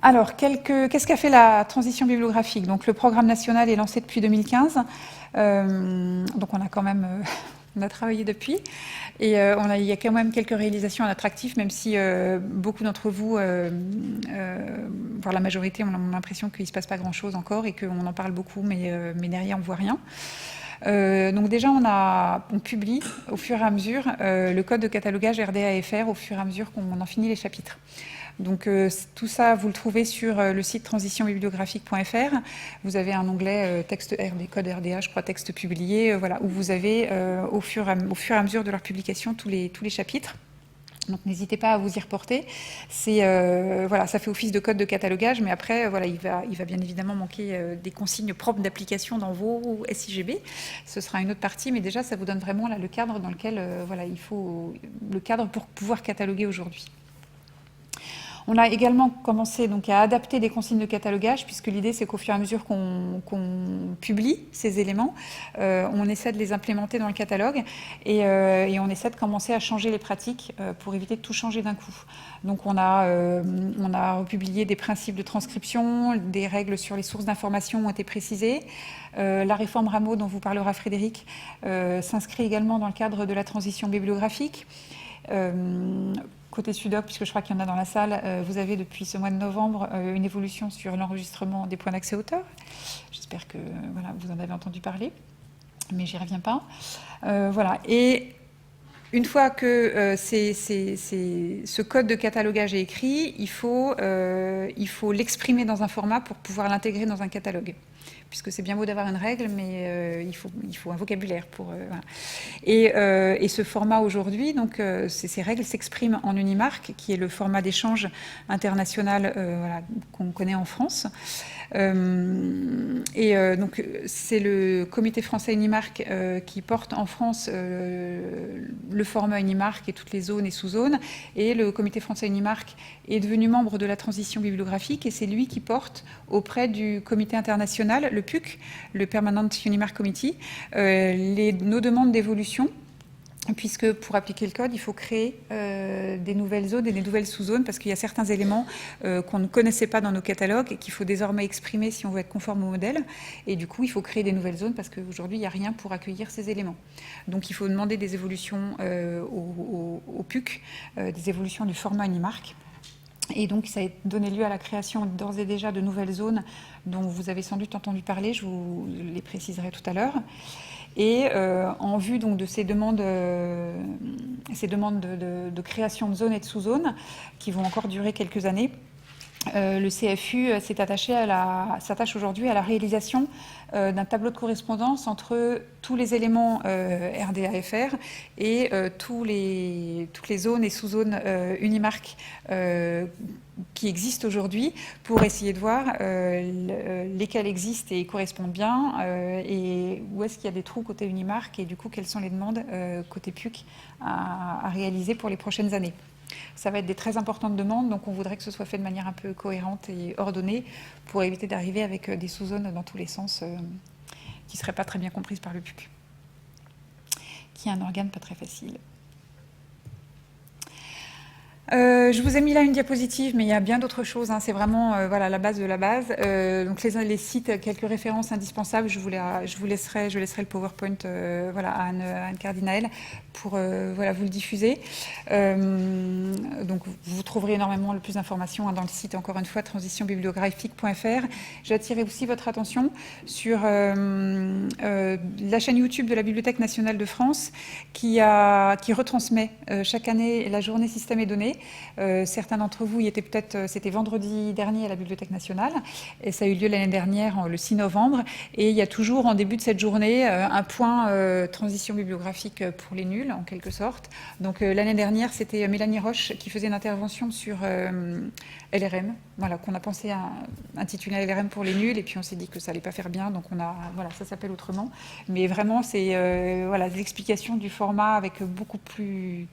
Alors, qu'est-ce qu'a fait la transition bibliographique? Donc, le programme national est lancé depuis 2015. Donc, on a quand même on a travaillé depuis. Et il y a quand même quelques réalisations attractives, même si beaucoup d'entre vous, voire la majorité, ont l'impression qu'il ne se passe pas grand-chose encore et qu'on en parle beaucoup, mais derrière, on ne voit rien. Donc déjà, on publie au fur et à mesure le code de catalogage RDA-FR au fur et à mesure qu'on en finit les chapitres. Donc tout ça, vous le trouvez sur le site transitionbibliographique.fr. Vous avez un onglet texte RD, code RDA, je crois, texte publié, voilà, où vous avez au fur et à mesure de leur publication tous les chapitres. Donc n'hésitez pas à vous y reporter. Voilà, ça fait office de code de catalogage, mais après, voilà, il va bien évidemment manquer des consignes propres d'application dans vos SIGB. Ce sera une autre partie, mais déjà, ça vous donne vraiment là, le cadre dans lequel voilà, il faut le cadre pour pouvoir cataloguer aujourd'hui. On a également commencé donc, à adapter des consignes de catalogage, puisque l'idée, c'est qu'au fur et à mesure qu'on publie ces éléments, on essaie de les implémenter dans le catalogue et on essaie de commencer à changer les pratiques pour éviter de tout changer d'un coup. Donc, on a republié des principes de transcription, des règles sur les sources d'information ont été précisées. La réforme Rameau, dont vous parlera Frédéric, s'inscrit également dans le cadre de la transition bibliographique. Côté SUDOC, puisque je crois qu'il y en a dans la salle, vous avez depuis ce mois de novembre une évolution sur l'enregistrement des points d'accès auteurs. J'espère que voilà, vous en avez entendu parler, mais j'y reviens pas. Voilà. Et une fois que ce code de catalogage est écrit, il faut l'exprimer dans un format pour pouvoir l'intégrer dans un catalogue. Puisque c'est bien beau d'avoir une règle, mais il faut un vocabulaire pour... voilà. Et ce format aujourd'hui, donc ces règles s'expriment en Unimark, qui est le format d'échange international voilà, qu'on connaît en France. Donc c'est le comité français Unimark qui porte en France le format Unimark et toutes les zones et sous-zones. Et le comité français Unimark est devenu membre de la transition bibliographique et c'est lui qui porte auprès du comité international, le PUC, le Permanent Unimark Committee, nos demandes d'évolution, puisque pour appliquer le code, il faut créer des nouvelles zones et des nouvelles sous-zones, parce qu'il y a certains éléments qu'on ne connaissait pas dans nos catalogues et qu'il faut désormais exprimer si on veut être conforme au modèle. Et du coup, il faut créer des nouvelles zones, parce qu'aujourd'hui, il n'y a rien pour accueillir ces éléments. Donc, il faut demander des évolutions au PUC, des évolutions du format Unimark. Et donc, ça a donné lieu à la création d'ores et déjà de nouvelles zones dont vous avez sans doute entendu parler, je vous les préciserai tout à l'heure. Et en vue donc, de ces demandes de création de zones et de sous-zones, qui vont encore durer quelques années, le CFU s'attache aujourd'hui à la réalisation d'un tableau de correspondance entre tous les éléments RDA-FR et toutes les zones et sous-zones Unimark qui existent aujourd'hui, pour essayer de voir lesquelles existent et correspondent bien, et où est-ce qu'il y a des trous côté Unimark, et du coup quelles sont les demandes côté PUC à réaliser pour les prochaines années. Ça va être des très importantes demandes, donc on voudrait que ce soit fait de manière un peu cohérente et ordonnée pour éviter d'arriver avec des sous-zones dans tous les sens qui ne seraient pas très bien comprises par le PUC. qui est un organe pas très facile. Je vous ai mis là une diapositive, mais il y a bien d'autres choses, hein. C'est vraiment voilà, la base de la base. Donc les sites, quelques références indispensables, je laisserai le PowerPoint voilà, à Anne Cardinael pour voilà, vous le diffuser. Donc vous trouverez énormément le plus d'informations, hein, dans le site, encore une fois, transitionbibliographique.fr. J'attirerai aussi votre attention sur la chaîne YouTube de la Bibliothèque nationale de France qui retransmet chaque année la journée système et données. Certains d'entre vous y étaient peut-être, c'était vendredi dernier à la Bibliothèque nationale, et ça a eu lieu l'année dernière, le 6 novembre, et il y a toujours en début de cette journée un point transition bibliographique pour les nuls, en quelque sorte. Donc l'année dernière, c'était Mélanie Roche qui faisait une intervention sur LRM, voilà, qu'on a pensé à intituler LRM pour les nuls, et puis on s'est dit que ça allait pas faire bien, donc voilà, ça s'appelle autrement. Mais vraiment, c'est voilà, des explications du format avec beaucoup plus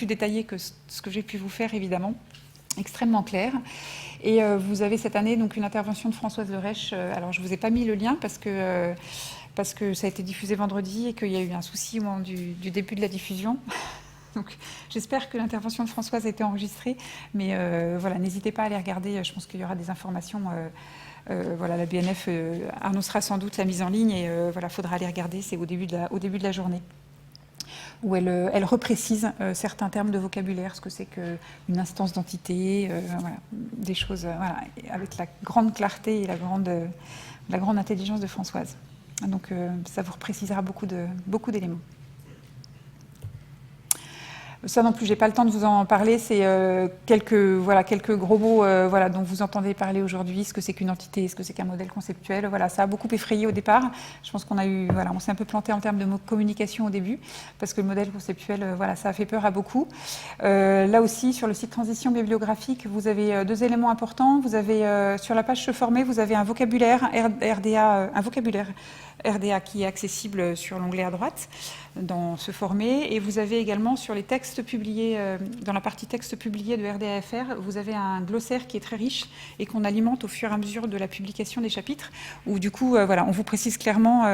détaillé que ce que j'ai pu vous faire, évidemment, extrêmement clair. Et vous avez cette année donc une intervention de Françoise Lerèche. Alors je vous ai pas mis le lien parce que ça a été diffusé vendredi et qu'il y a eu un souci au moment du début de la diffusion. Donc j'espère que l'intervention de Françoise a été enregistrée, mais voilà, n'hésitez pas à aller regarder. Je pense qu'il y aura des informations. Voilà, la BNF annoncera sans doute la mise en ligne, et voilà, faudra aller regarder. C'est au début de la journée, où elle reprécise certains termes de vocabulaire, ce que c'est qu'une instance d'entité, voilà, des choses voilà, avec la grande clarté et la grande intelligence de Françoise. Donc ça vous reprécisera beaucoup d'éléments. Ça non plus, j'ai pas le temps de vous en parler. C'est quelques gros mots voilà, dont vous entendez parler aujourd'hui. Ce que c'est qu'une entité, ce que c'est qu'un modèle conceptuel. Voilà, ça a beaucoup effrayé au départ. Je pense on s'est un peu planté en termes de communication au début, parce que le modèle conceptuel, voilà, ça a fait peur à beaucoup. Là aussi, sur le site Transition bibliographique, vous avez deux éléments importants. Vous avez sur la page Se former, vous avez un vocabulaire RDA qui est accessible sur l'onglet à droite dans Se former, et vous avez également sur les textes publiés, dans la partie texte publié de RDA-FR, vous avez un glossaire qui est très riche et qu'on alimente au fur et à mesure de la publication des chapitres, où du coup voilà, on vous précise clairement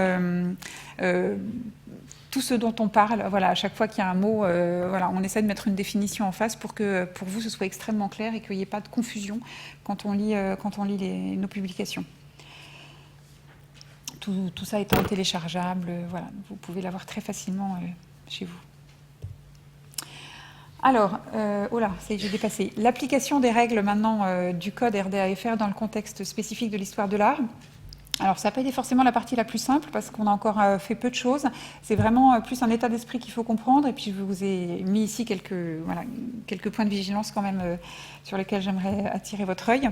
tout ce dont on parle. Voilà, à chaque fois qu'il y a un mot, voilà, on essaie de mettre une définition en face pour que pour vous ce soit extrêmement clair et qu'il n'y ait pas de confusion quand on lit nos publications. Tout ça étant téléchargeable, voilà, vous pouvez l'avoir très facilement chez vous. Alors, oh là, j'ai dépassé. L'application des règles maintenant du code RDA-FR dans le contexte spécifique de l'histoire de l'art. Alors, ça n'a pas été forcément la partie la plus simple parce qu'on a encore fait peu de choses. C'est vraiment plus un état d'esprit qu'il faut comprendre. Et puis, je vous ai mis ici quelques points de vigilance quand même sur lesquels j'aimerais attirer votre œil.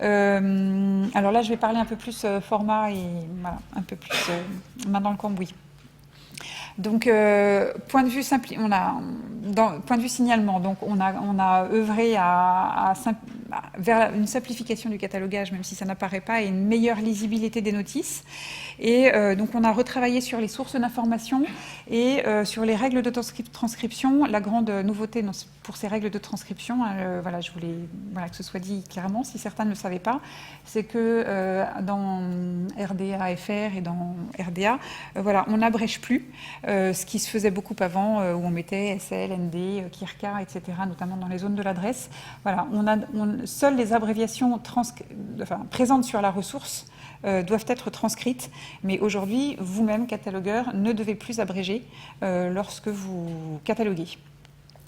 Alors là, je vais parler un peu plus format et voilà, un peu plus main dans le cambouis. Donc, point de vue signalement, donc on a œuvré vers une simplification du catalogage, même si ça n'apparaît pas, et une meilleure lisibilité des notices. Et donc, on a retravaillé sur les sources d'information et sur les règles de transcription. La grande nouveauté pour ces règles de transcription, voilà, je voulais que ce soit dit clairement, si certains ne le savaient pas, c'est que dans RDA-FR et dans RDA, voilà, on n'abrège plus. Ce qui se faisait beaucoup avant, où on mettait SL, ND, KIRKA, etc., notamment dans les zones de l'adresse. Voilà, seules les abréviations présentes sur la ressource doivent être transcrites, mais aujourd'hui, vous-même, catalogueur, ne devez plus abréger lorsque vous cataloguez.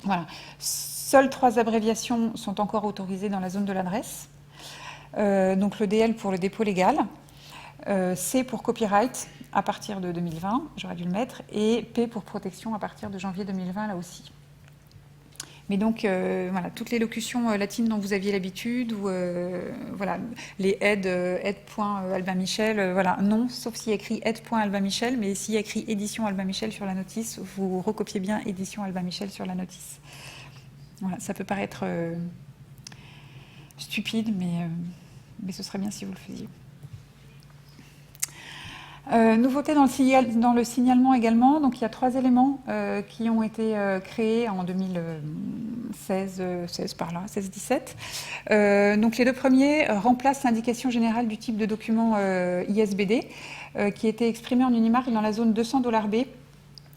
Voilà. Seules 3 abréviations sont encore autorisées dans la zone de l'adresse. Donc le DL pour le dépôt légal, C pour copyright à partir de 2020, j'aurais dû le mettre, et P pour protection à partir de janvier 2020, là aussi. Mais donc, voilà, toutes les locutions latines dont vous aviez l'habitude, ou voilà, les aide.albinmichel, voilà, non, sauf s'il y a écrit aide.albinmichel, mais s'il y a écrit édition Albin Michel sur la notice, vous recopiez bien édition Albin Michel sur la notice. Voilà, ça peut paraître stupide, mais ce serait bien si vous le faisiez. Nouveauté dans le signalement également, donc il y a 3 éléments qui ont été créés en 2016-17. Donc les 2 premiers remplacent l'indication générale du type de document ISBD qui était exprimé en Unimark dans la zone $200 B.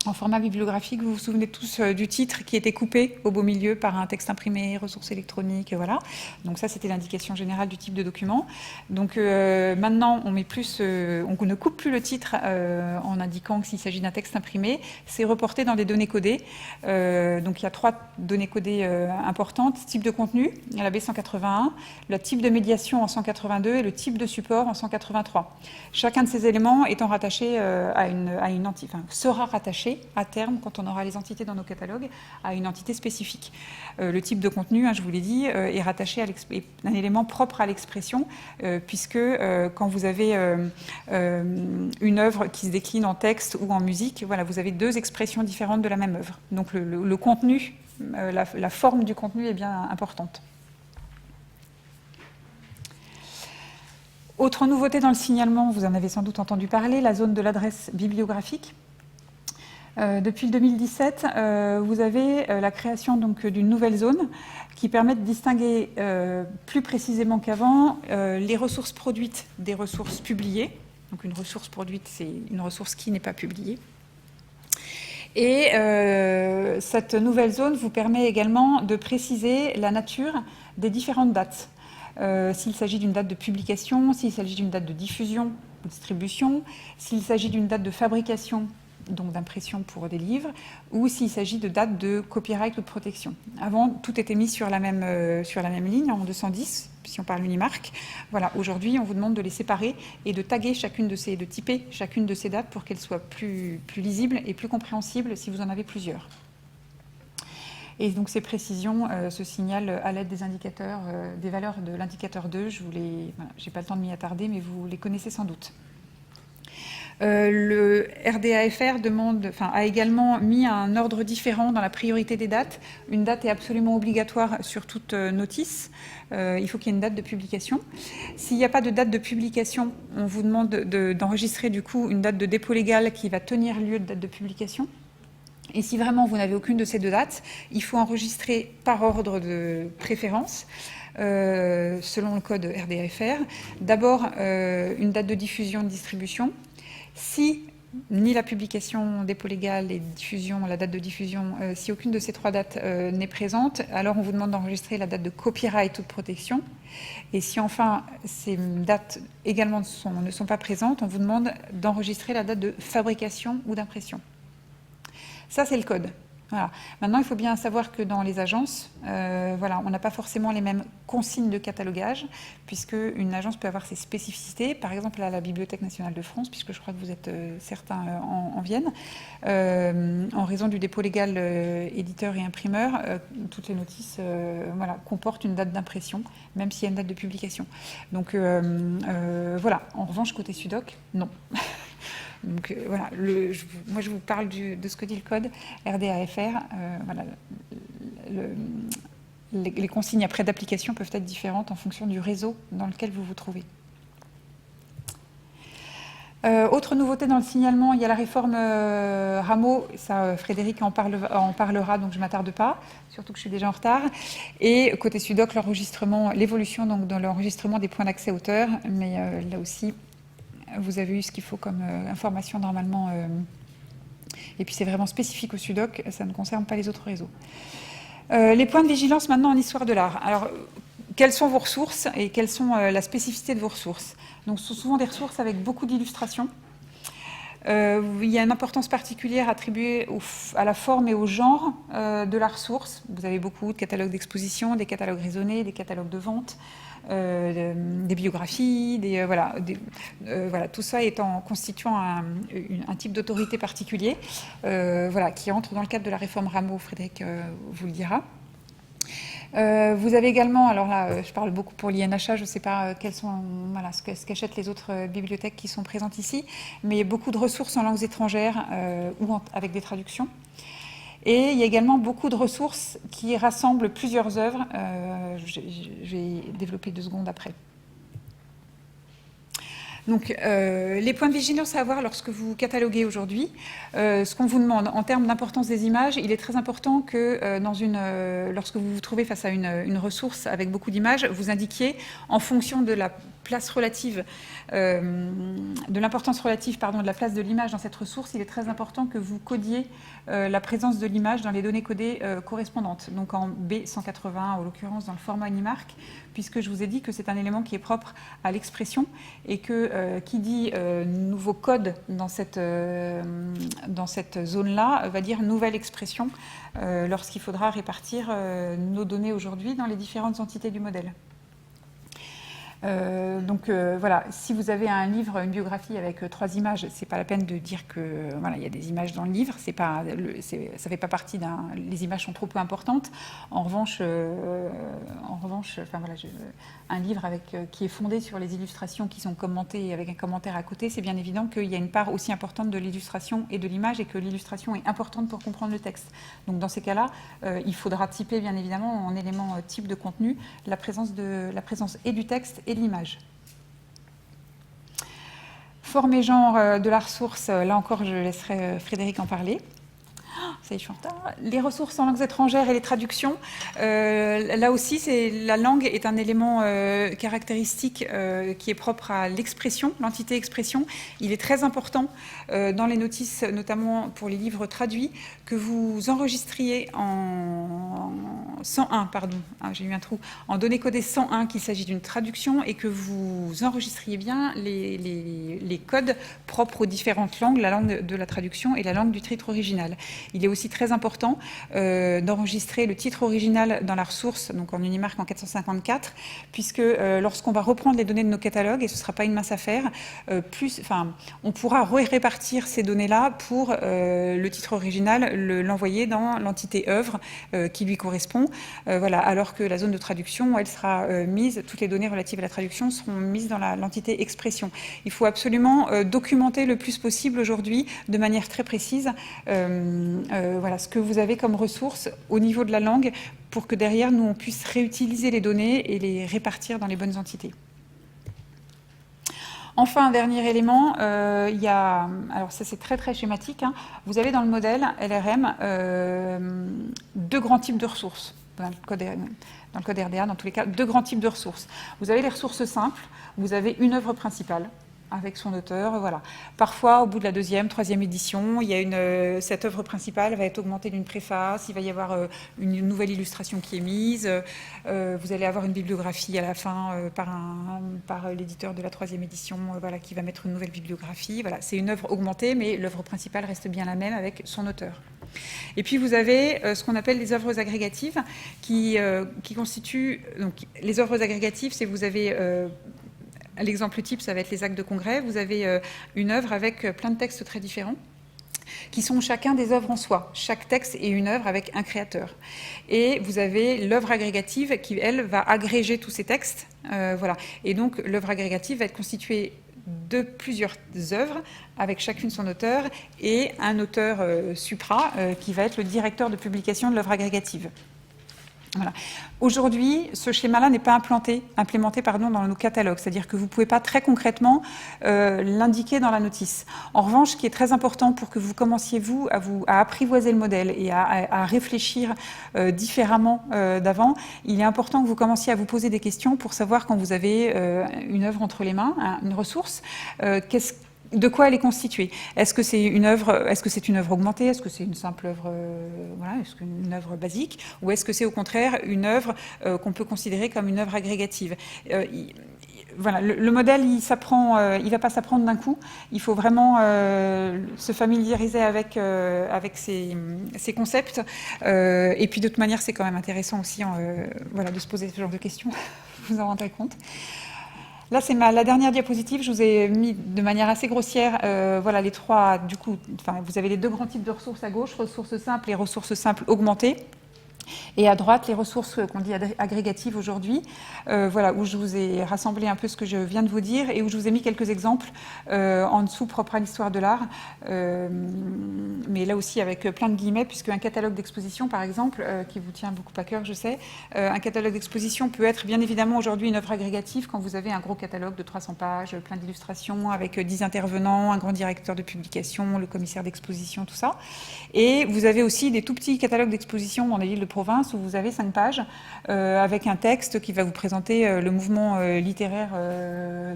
en format bibliographique. Vous vous souvenez tous du titre qui était coupé au beau milieu par un texte imprimé, ressources électroniques, voilà. Donc ça, c'était l'indication générale du type de document. Donc maintenant, on ne coupe plus le titre en indiquant que s'il s'agit d'un texte imprimé. C'est reporté dans des données codées. Donc il y a 3 données codées importantes. Type de contenu, la B181, le type de médiation en 182 et le type de support en 183. Chacun de ces éléments étant rattaché à une entité, enfin, sera rattaché à terme, quand on aura les entités dans nos catalogues, à une entité spécifique. Le type de contenu, je vous l'ai dit, est rattaché à un élément propre à l'expression, puisque quand vous avez une œuvre qui se décline en texte ou en musique, voilà, vous avez 2 expressions différentes de la même œuvre. Donc le contenu, la forme du contenu est bien importante. Autre nouveauté dans le signalement, vous en avez sans doute entendu parler, la zone de l'adresse bibliographique. Depuis le 2017, vous avez la création d'une nouvelle zone qui permet de distinguer plus précisément qu'avant les ressources produites des ressources publiées. Donc une ressource produite, c'est une ressource qui n'est pas publiée. Et cette nouvelle zone vous permet également de préciser la nature des différentes dates. S'il s'agit d'une date de publication, s'il s'agit d'une date de diffusion ou distribution, s'il s'agit d'une date de fabrication, donc d'impression pour des livres, ou s'il s'agit de date de copyright ou de protection. Avant, tout était mis sur la même ligne, en 210, si on parle Unimark. Voilà, aujourd'hui, on vous demande de les séparer et de taguer de typer chacune de ces dates pour qu'elles soient plus lisibles et plus compréhensibles si vous en avez plusieurs. Et donc ces précisions se signalent à l'aide des indicateurs, des valeurs de l'indicateur 2. Je n'ai pas le temps de m'y attarder, mais vous les connaissez sans doute. Le RDAFR a également mis un ordre différent dans la priorité des dates. Une date est absolument obligatoire sur toute notice. Il faut qu'il y ait une date de publication. S'il n'y a pas de date de publication, on vous demande d'enregistrer du coup une date de dépôt légal qui va tenir lieu de date de publication. Et si vraiment vous n'avez aucune de ces 2 dates, il faut enregistrer par ordre de préférence, selon le code RDAFR. D'abord, une date de diffusion et de distribution. Si ni la publication, dépôt légal et diffusion, la date de diffusion, si aucune de ces 3 dates n'est présente, alors on vous demande d'enregistrer la date de copyright ou de protection. Et si enfin ces dates également ne sont pas présentes, on vous demande d'enregistrer la date de fabrication ou d'impression. Ça, c'est le code. Voilà. Maintenant, il faut bien savoir que dans les agences, on n'a pas forcément les mêmes consignes de catalogage, puisque une agence peut avoir ses spécificités. Par exemple, à la Bibliothèque nationale de France, puisque je crois que vous êtes certains en Vienne, en raison du dépôt légal éditeur et imprimeur, toutes les notices comportent une date d'impression, même s'il y a une date de publication. Donc voilà. En revanche, côté SUDOC, non. Donc voilà, moi je vous parle de ce que dit le code RDAFR. Les consignes après d'application peuvent être différentes en fonction du réseau dans lequel vous vous trouvez. Autre nouveauté dans le signalement, il y a la réforme Rameau. Ça, Frédéric en parlera, donc je ne m'attarde pas, surtout que je suis déjà en retard. Et côté SUDOC, l'évolution dans l'enregistrement des points d'accès auteur, mais là aussi, vous avez eu ce qu'il faut comme information normalement. Et puis c'est vraiment spécifique au SUDOC, ça ne concerne pas les autres réseaux. Les points de vigilance maintenant en histoire de l'art. Alors, quelles sont vos ressources et quelles sont la spécificité de vos ressources? Donc, ce sont souvent des ressources avec beaucoup d'illustrations. Il y a une importance particulière attribuée à la forme et au genre de la ressource. Vous avez beaucoup de catalogues d'exposition, des catalogues raisonnés, des catalogues de vente. Des biographies, tout ça constituant un type d'autorité particulier, qui entre dans le cadre de la réforme Rameau. Frédéric vous le dira. Vous avez également, alors là, je parle beaucoup pour l'INHA, je ne sais pas ce qu'achètent les autres bibliothèques qui sont présentes ici, mais il y a beaucoup de ressources en langues étrangères ou avec des traductions. Et il y a également beaucoup de ressources qui rassemblent plusieurs œuvres. Je vais développer 2 secondes après. Donc, les points de vigilance à avoir lorsque vous cataloguez aujourd'hui, ce qu'on vous demande en termes d'importance des images, il est très important que lorsque vous vous trouvez face à une ressource avec beaucoup d'images, vous indiquiez en fonction de la place relative, de l'importance relative de la place de l'image dans cette ressource, il est très important que vous codiez la présence de l'image dans les données codées correspondantes, donc en B181 en l'occurrence dans le format Unimark, puisque je vous ai dit que c'est un élément qui est propre à l'expression et que qui dit nouveau code dans cette zone-là va dire nouvelle expression lorsqu'il faudra répartir nos données aujourd'hui dans les différentes entités du modèle. Voilà, si vous avez un livre, une biographie avec 3 images, c'est pas la peine de dire que voilà, il y a des images dans le livre, ça fait pas partie les images sont trop peu importantes. En revanche, enfin voilà, un livre qui est fondé sur les illustrations qui sont commentées avec un commentaire à côté, c'est bien évident qu'il y a une part aussi importante de l'illustration et de l'image et que l'illustration est importante pour comprendre le texte. Donc dans ces cas-là, il faudra typer bien évidemment en élément type de contenu la présence et du texte et de l'image. Forme et genre de la ressource, là encore je laisserai Frédéric en parler. Ça y est, je suis en retard. Les ressources en langues étrangères et les traductions. Là aussi, la langue est un élément caractéristique qui est propre à l'expression, l'entité expression. Il est très important dans les notices, notamment pour les livres traduits, que vous enregistriez en 101, pardon, j'ai eu un trou, en données codées 101 qu'il s'agit d'une traduction et que vous enregistriez bien les codes propres aux différentes langues, la langue de la traduction et la langue du titre original. Il est aussi très important d'enregistrer le titre original dans la ressource, donc en Unimark en 454, puisque lorsqu'on va reprendre les données de nos catalogues, et ce ne sera pas une mince affaire, on pourra répartir ces données-là pour le titre original, l'envoyer dans l'entité œuvre qui lui correspond, voilà, alors que la zone de traduction, elle sera mise, toutes les données relatives à la traduction seront mises dans l'entité expression. Il faut absolument documenter le plus possible aujourd'hui, de manière très précise, voilà, ce que vous avez comme ressources au niveau de la langue pour que derrière nous on puisse réutiliser les données et les répartir dans les bonnes entités. Enfin, un dernier élément, alors ça c'est très schématique, hein, vous avez dans le modèle LRM 2 grands types de ressources. Dans le code RDA, dans tous les cas, 2 grands types de ressources. Vous avez les ressources simples, vous avez une œuvre principale avec son auteur, voilà. Parfois, au bout de la 2e, 3e édition, cette œuvre principale va être augmentée d'une préface, il va y avoir une nouvelle illustration qui est mise, vous allez avoir une bibliographie à la fin par l'éditeur de la 3e édition, voilà, qui va mettre une nouvelle bibliographie. Voilà. C'est une œuvre augmentée, mais l'œuvre principale reste bien la même avec son auteur. Et puis vous avez ce qu'on appelle les œuvres agrégatives, qui constituent... Donc, les œuvres agrégatives, c'est vous avez... L'exemple type, ça va être les actes de congrès. Vous avez une œuvre avec plein de textes très différents qui sont chacun des œuvres en soi. Chaque texte est une œuvre avec un créateur. Et vous avez l'œuvre agrégative qui, elle, va agréger tous ces textes. Voilà. Et donc, l'œuvre agrégative va être constituée de plusieurs œuvres avec chacune son auteur et un auteur supra qui va être le directeur de publication de l'œuvre agrégative. Voilà. Aujourd'hui, ce schéma-là n'est pas implémenté dans nos catalogues, c'est-à-dire que vous ne pouvez pas très concrètement l'indiquer dans la notice. En revanche, ce qui est très important pour que vous commenciez, vous, à apprivoiser le modèle et à réfléchir différemment d'avant, il est important que vous commenciez à vous poser des questions pour savoir quand vous avez une œuvre entre les mains, une ressource, de quoi elle est constituée? Est-ce que c'est une œuvre augmentée? Est-ce que c'est une simple œuvre, voilà, est-ce qu'une œuvre basique? Ou est-ce que c'est au contraire une œuvre qu'on peut considérer comme une œuvre agrégative? Voilà, le modèle, il va pas s'apprendre d'un coup. Il faut vraiment se familiariser avec ces concepts. Et puis de toute manière, c'est quand même intéressant aussi, voilà, de se poser ce genre de questions. Vous en rendrez compte. Là, c'est la dernière diapositive. Je vous ai mis de manière assez grossière, voilà, les 3, du coup, enfin, vous avez les 2 grands types de ressources à gauche, ressources simples et ressources simples augmentées. Et à droite, les ressources qu'on dit agrégatives aujourd'hui, voilà, où je vous ai rassemblé un peu ce que je viens de vous dire et où je vous ai mis quelques exemples en dessous propres à l'histoire de l'art, mais là aussi avec plein de guillemets, puisque un catalogue d'exposition, par exemple, qui vous tient beaucoup à cœur, je sais, un catalogue d'exposition peut être bien évidemment aujourd'hui une œuvre agrégative quand vous avez un gros catalogue de 300 pages, plein d'illustrations, avec 10 intervenants, un grand directeur de publication, le commissaire d'exposition, tout ça. Et vous avez aussi des tout petits catalogues d'exposition dans les villes de province où vous avez 5 pages avec un texte qui va vous présenter le mouvement littéraire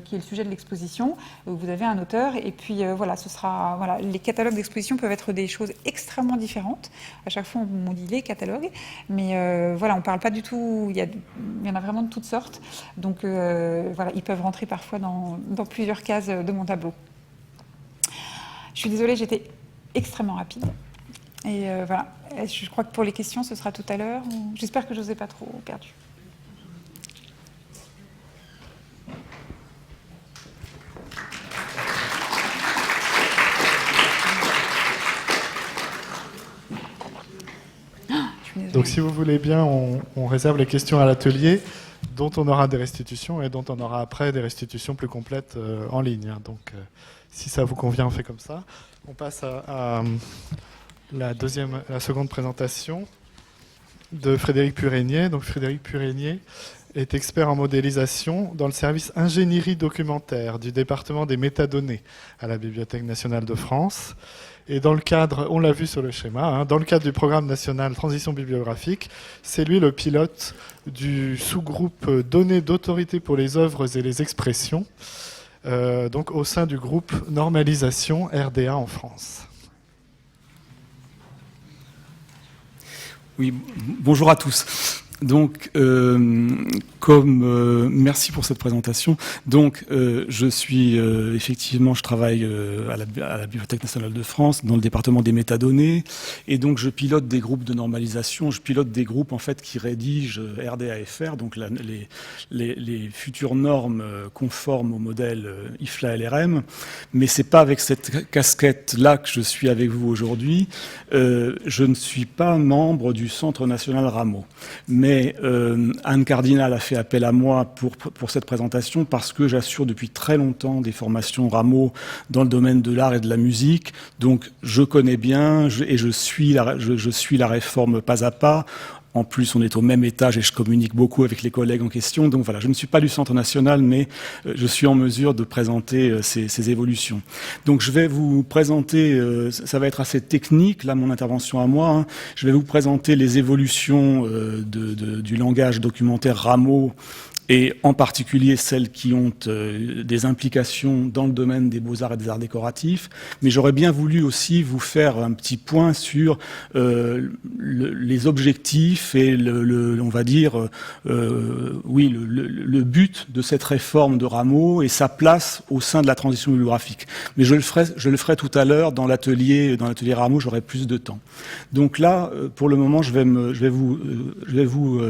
qui est le sujet de l'exposition. Vous avez un auteur et puis voilà, les catalogues d'exposition peuvent être des choses extrêmement différentes. À chaque fois, on dit les catalogues, mais voilà, on parle pas du tout. Il y en a vraiment de toutes sortes. Donc voilà, ils peuvent rentrer parfois dans plusieurs cases de mon tableau. Je suis désolée, j'étais extrêmement rapide. Et voilà, je crois que pour les questions, ce sera tout à l'heure. J'espère que je ne vous ai pas trop perdu. Donc si vous voulez bien, on réserve les questions à l'atelier, dont on aura des restitutions et dont on aura après des restitutions plus complètes en ligne. Donc si ça vous convient, on fait comme ça. On passe à la seconde présentation de Frédéric Purégnier. Donc Frédéric Purégnier est expert en modélisation dans le service ingénierie documentaire du département des métadonnées à la Bibliothèque nationale de France. Et dans le cadre, on l'a vu sur le schéma, dans le cadre du programme national Transition bibliographique, c'est lui le pilote du sous-groupe Données d'autorité pour les œuvres et les expressions, donc au sein du groupe Normalisation RDA en France. Oui, bonjour à tous. Donc, merci pour cette présentation. Donc, effectivement, je travaille à la Bibliothèque nationale de France, dans le département des métadonnées, et donc je pilote des groupes de normalisation. Je pilote des groupes en fait qui rédigent RDAFR, donc les futures normes conformes au modèle IFLA-LRM. Mais c'est pas avec cette casquette-là que je suis avec vous aujourd'hui. Je ne suis pas membre du Centre national Rameau, mais Anne Cardinal a fait appel à moi pour cette présentation parce que j'assure depuis très longtemps des formations Rameau dans le domaine de l'art et de la musique. Donc je connais bien et je suis la réforme pas à pas. En plus, on est au même étage et je communique beaucoup avec les collègues en question. Donc voilà, je ne suis pas du Centre national, mais je suis en mesure de présenter ces évolutions. Donc je vais vous présenter, ça va être assez technique, là, mon intervention à moi. Je vais vous présenter les évolutions du langage documentaire Rameau, et en particulier celles qui ont des implications dans le domaine des beaux-arts et des arts décoratifs. Mais j'aurais bien voulu aussi vous faire un petit point sur les objectifs et on va dire, le but de cette réforme de Rameau et sa place au sein de la transition bibliographique. Mais je le ferai tout à l'heure dans l'atelier Rameau, j'aurai plus de temps. Donc là, pour le moment, je vais vous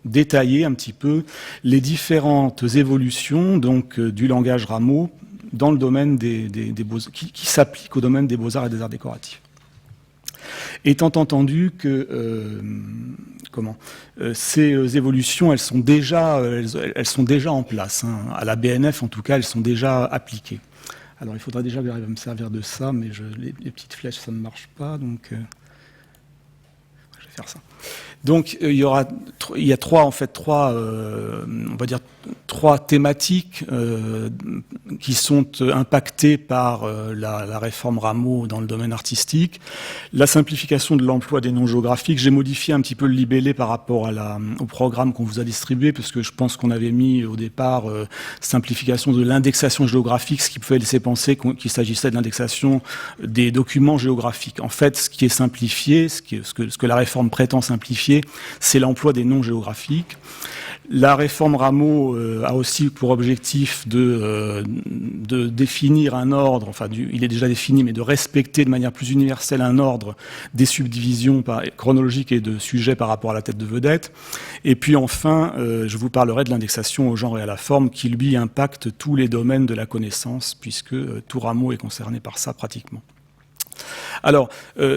détailler un petit peu les différentes évolutions donc du langage Rameau dans le domaine des beaux-arts, qui s'appliquent au domaine des beaux-arts et des arts décoratifs. Étant entendu que ces évolutions, elles sont déjà en place. À la BNF, en tout cas, elles sont déjà appliquées. Alors, il faudra déjà que j'arrive à me servir de ça, mais les petites flèches, ça ne marche pas, donc je vais faire ça. Donc il y a trois thématiques qui sont impactées par la réforme Rameau dans le domaine artistique. La simplification de l'emploi des noms géographiques. J'ai modifié un petit peu le libellé par rapport au programme qu'on vous a distribué, parce que je pense qu'on avait mis au départ simplification de l'indexation géographique, ce qui pouvait laisser penser qu'il s'agissait de l'indexation des documents géographiques. En fait, ce qui est simplifié, ce que la réforme prétend simplifier, c'est l'emploi des noms géographiques. La réforme Rameau a aussi pour objectif de définir un ordre, il est déjà défini, mais de respecter de manière plus universelle un ordre des subdivisions chronologiques et de sujets par rapport à la tête de vedette. Et puis enfin, je vous parlerai de l'indexation au genre et à la forme qui, lui, impacte tous les domaines de la connaissance, puisque tout Rameau est concerné par ça pratiquement. Alors,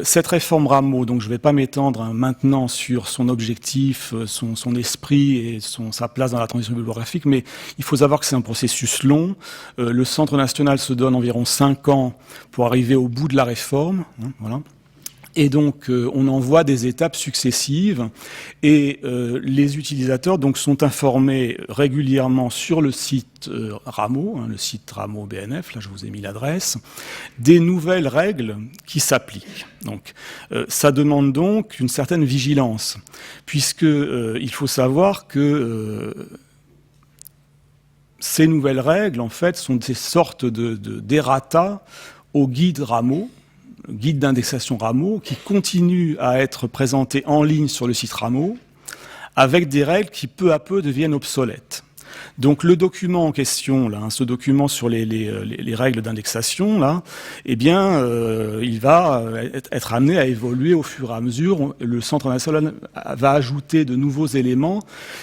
cette réforme Rameau, donc je ne vais pas m'étendre maintenant sur son objectif, son esprit et sa place dans la transition bibliographique, mais il faut savoir que c'est un processus long. Le Centre national se donne environ 5 ans pour arriver au bout de la réforme. Voilà. Et donc, on envoie des étapes successives et les utilisateurs donc sont informés régulièrement sur le site Rameau, le site Rameau BNF, là je vous ai mis l'adresse, des nouvelles règles qui s'appliquent. Donc, ça demande donc une certaine vigilance, puisque il faut savoir que ces nouvelles règles, en fait, sont des sortes d'errata au guide Rameau, guide d'indexation Rameau, qui continue à être présenté en ligne sur le site Rameau, avec des règles qui peu à peu deviennent obsolètes. Donc le document en question, là, ce document sur les règles d'indexation, là, eh bien, il va être amené à évoluer au fur et à mesure. Le Centre national va ajouter de nouveaux éléments,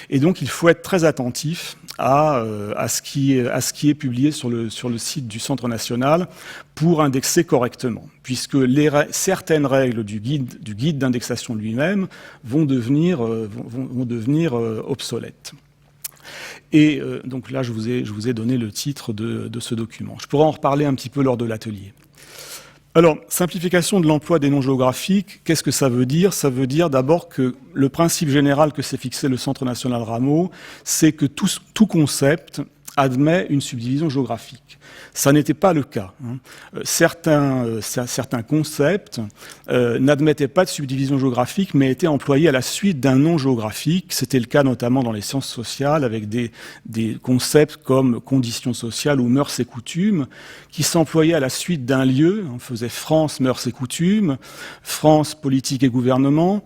et donc il faut être très attentif à ce qui est publié sur le site du Centre national pour indexer correctement, puisque certaines règles du guide d'indexation lui-même vont devenir obsolètes. Et donc là, je vous ai donné le titre de ce document. Je pourrais en reparler un petit peu lors de l'atelier. Alors, simplification de l'emploi des noms géographiques, qu'est-ce que ça veut dire? Ça veut dire d'abord que le principe général que s'est fixé le Centre national Rameau, c'est que tout concept admet une subdivision géographique. Ça n'était pas le cas. Certains concepts n'admettaient pas de subdivision géographique, mais étaient employés à la suite d'un nom géographique. C'était le cas notamment dans les sciences sociales, avec des concepts comme conditions sociales ou mœurs et coutumes, qui s'employaient à la suite d'un lieu. On faisait France, mœurs et coutumes, France, politique et gouvernement.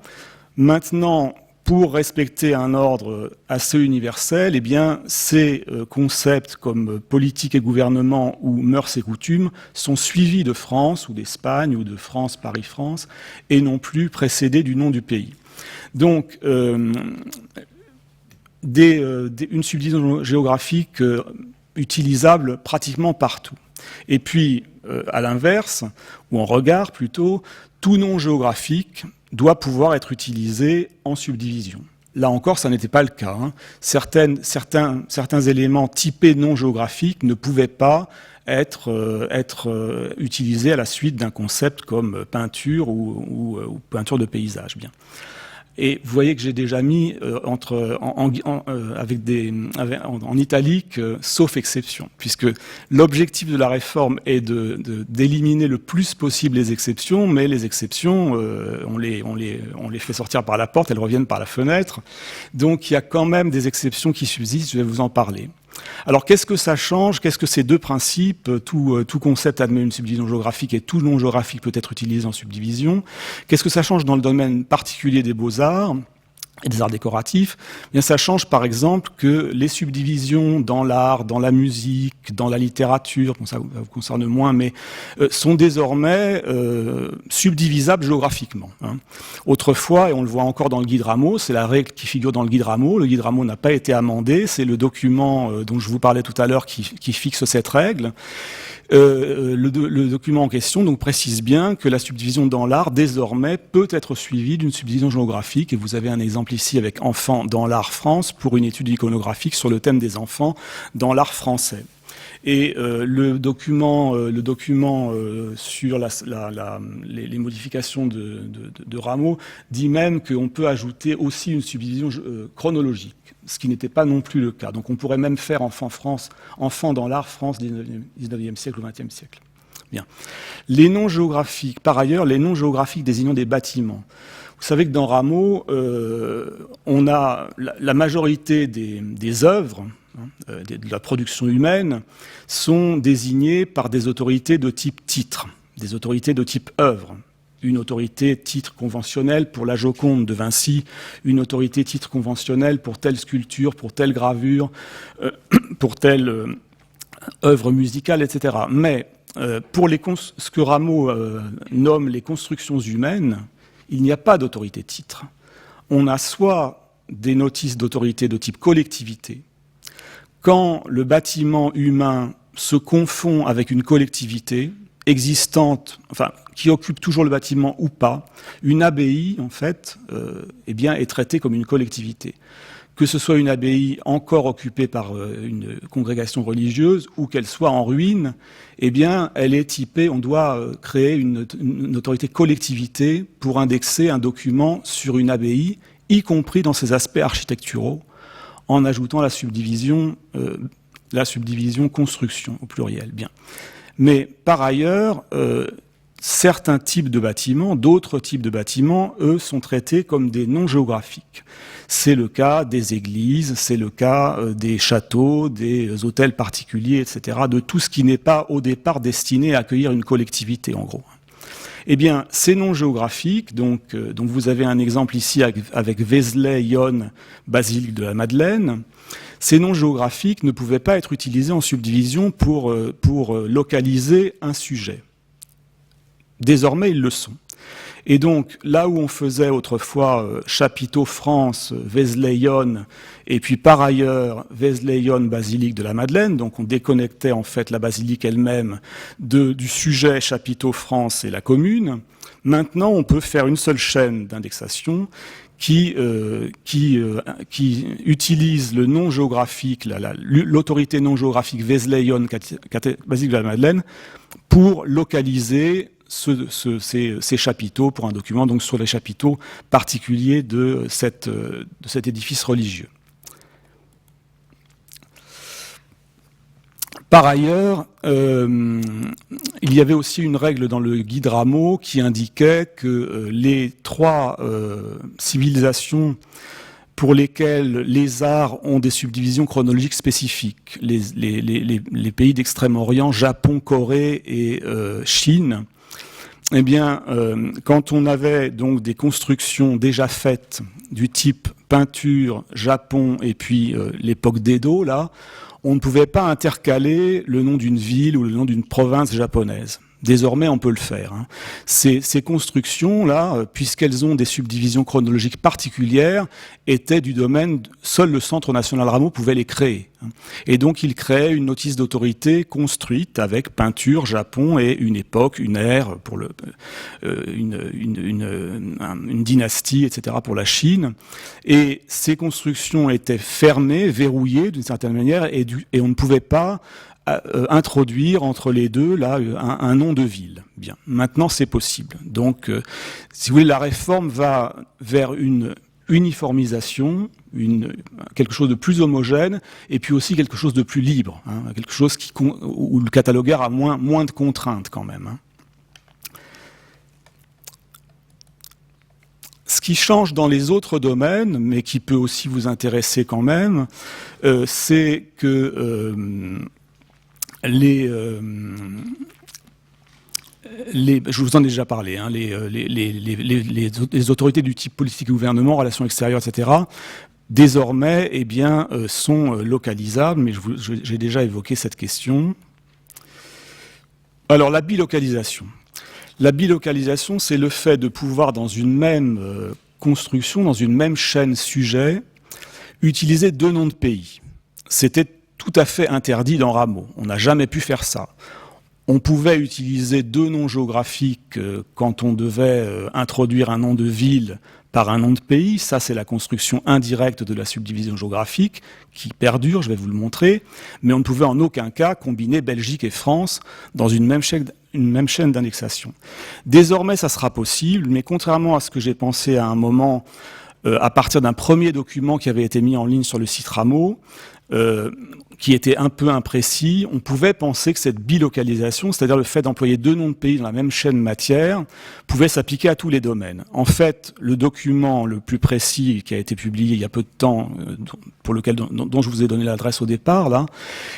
Maintenant, pour respecter un ordre assez universel, eh bien, ces concepts comme politique et gouvernement ou mœurs et coutumes sont suivis de France ou d'Espagne ou de France, Paris-France, et non plus précédés du nom du pays. Donc, une subdivision géographique utilisable pratiquement partout. Et puis, à l'inverse, ou en regard plutôt, tout nom géographique doit pouvoir être utilisé en subdivision. Là encore, ça n'était pas le cas. Certains éléments typés non géographiques ne pouvaient pas être utilisés à la suite d'un concept comme peinture ou peinture de paysage. Bien. Et vous voyez que j'ai déjà mis en italique, sauf exception, puisque l'objectif de la réforme est d'éliminer le plus possible les exceptions, mais les exceptions, on les fait sortir par la porte, elles reviennent par la fenêtre. Donc il y a quand même des exceptions qui subsistent, je vais vous en parler. Alors qu'est-ce que ça change? Qu'est-ce que ces deux principes, tout concept admet une subdivision géographique et tout nom géographique peut être utilisé en subdivision? Qu'est-ce que ça change dans le domaine particulier des beaux-arts et des arts décoratifs? Bien, ça change par exemple que les subdivisions dans l'art, dans la musique, dans la littérature, bon, ça vous concerne moins, mais sont désormais subdivisables géographiquement. Autrefois, et on le voit encore dans le guide Rameau, c'est la règle qui figure dans le guide Rameau. Le guide Rameau n'a pas été amendé, c'est le document dont je vous parlais tout à l'heure qui fixe cette règle. Le document en question donc précise bien que la subdivision dans l'art désormais peut être suivie d'une subdivision géographique, et vous avez un exemple ici avec enfants dans l'art France pour une étude iconographique sur le thème des enfants dans l'art français. Et le document sur les modifications de Rameau dit même qu'on peut ajouter aussi une subdivision chronologique, ce qui n'était pas non plus le cas. Donc on pourrait même faire enfant dans l'art France 19e siècle ou 20e siècle. Bien. Les noms géographiques, par ailleurs, les noms géographiques désignant des bâtiments. Vous savez que dans Rameau, on a la majorité des œuvres, de la production humaine, sont désignées par des autorités de type titre, des autorités de type œuvre. Une autorité titre conventionnelle pour la Joconde de Vinci, une autorité titre conventionnelle pour telle sculpture, pour telle gravure, pour telle œuvre musicale, etc. Mais pour ce que Rameau nomme les constructions humaines, il n'y a pas d'autorité titre. On a soit des notices d'autorité de type collectivité, quand le bâtiment humain se confond avec une collectivité existante, enfin qui occupe toujours le bâtiment ou pas, une abbaye en fait, est traitée comme une collectivité. que ce soit une abbaye encore occupée par une congrégation religieuse ou qu'elle soit en ruine, eh bien, elle est typée, on doit créer une autorité collectivité pour indexer un document sur une abbaye, y compris dans ses aspects architecturaux, en ajoutant la subdivision construction au pluriel. Bien. Mais par ailleurs, certains types de bâtiments, d'autres types de bâtiments, eux, sont traités comme des noms géographiques. C'est le cas des églises, c'est le cas des châteaux, des hôtels particuliers, etc., de tout ce qui n'est pas au départ destiné à accueillir une collectivité, en gros. Eh bien, ces noms géographiques, donc vous avez un exemple ici avec Vézelay-Yonne, basilique de la Madeleine. Ces noms géographiques ne pouvaient pas être utilisés en subdivision pour localiser un sujet. Désormais, ils le sont. Et donc, là où on faisait autrefois chapiteau France, Vézelay-Yonne, et puis par ailleurs Vézelay-Yonne, basilique de la Madeleine, donc on déconnectait en fait la basilique elle-même du sujet chapiteau France et la commune. Maintenant, on peut faire une seule chaîne d'indexation qui utilise le nom géographique, l'autorité non géographique Vézelay-Yonne, basilique de la Madeleine, pour localiser ces chapiteaux pour un document, donc sur les chapiteaux particuliers de cet édifice religieux. Par ailleurs, il y avait aussi une règle dans le guide Rameau qui indiquait que les 3 civilisations pour lesquelles les arts ont des subdivisions chronologiques spécifiques, les pays d'Extrême-Orient, Japon, Corée et Chine, eh bien, quand on avait donc des constructions déjà faites du type peinture, Japon et puis l'époque d'Edo, là, on ne pouvait pas intercaler le nom d'une ville ou le nom d'une province japonaise. Désormais, on peut le faire. Hein. Ces constructions-là, puisqu'elles ont des subdivisions chronologiques particulières, étaient du domaine, seul le Centre national Rameau pouvait les créer. Et donc, il créait une notice d'autorité construite avec peinture, Japon et une époque, une ère, pour une dynastie, etc., pour la Chine. Et ces constructions étaient fermées, verrouillées d'une certaine manière, et on ne pouvait pas introduire entre les deux là un nom de ville. Bien, maintenant c'est possible. Donc, si vous voulez, la réforme va vers une uniformisation, quelque chose de plus homogène, et puis aussi quelque chose de plus libre, hein, quelque chose où le catalogueur a moins de contraintes quand même. Hein. Ce qui change dans les autres domaines, mais qui peut aussi vous intéresser quand même, c'est que je vous en ai déjà parlé, hein, les autorités du type politique et gouvernement, relations extérieures, etc., désormais, eh bien, sont localisables, mais j'ai déjà évoqué cette question. Alors, la bilocalisation. La bilocalisation, c'est le fait de pouvoir, dans une même construction, dans une même chaîne sujet, utiliser 2 noms de pays. C'était tout à fait interdit dans Rameau. On n'a jamais pu faire ça. On pouvait utiliser 2 noms géographiques quand on devait introduire un nom de ville par un nom de pays. Ça, c'est la construction indirecte de la subdivision géographique qui perdure, je vais vous le montrer. Mais on ne pouvait en aucun cas combiner Belgique et France dans une même chaîne d'indexation. Désormais, ça sera possible, mais contrairement à ce que j'ai pensé à un moment, à partir d'un premier document qui avait été mis en ligne sur le site Rameau, qui était un peu imprécis, on pouvait penser que cette bilocalisation, c'est-à-dire le fait d'employer 2 noms de pays dans la même chaîne matière, pouvait s'appliquer à tous les domaines. En fait, le document le plus précis qui a été publié il y a peu de temps, dont je vous ai donné l'adresse au départ, là,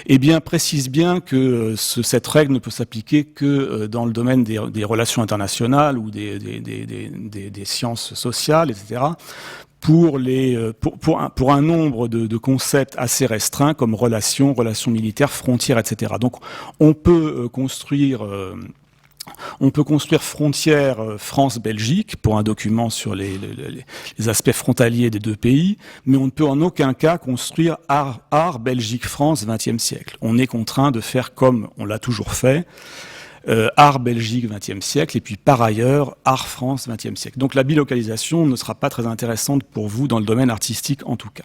eh bien, précise bien que cette règle ne peut s'appliquer que dans le domaine des relations internationales ou des sciences sociales, etc., pour un nombre de concepts assez restreints comme relations militaires, frontières, etc. Donc on peut construire frontière France-Belgique pour un document sur les aspects frontaliers des 2 pays, mais on ne peut en aucun cas construire art Belgique-France 20e siècle. On est contraint de faire comme on l'a toujours fait, art Belgique 20e siècle, et puis par ailleurs, art France 20e siècle. Donc la bilocalisation ne sera pas très intéressante pour vous dans le domaine artistique en tout cas.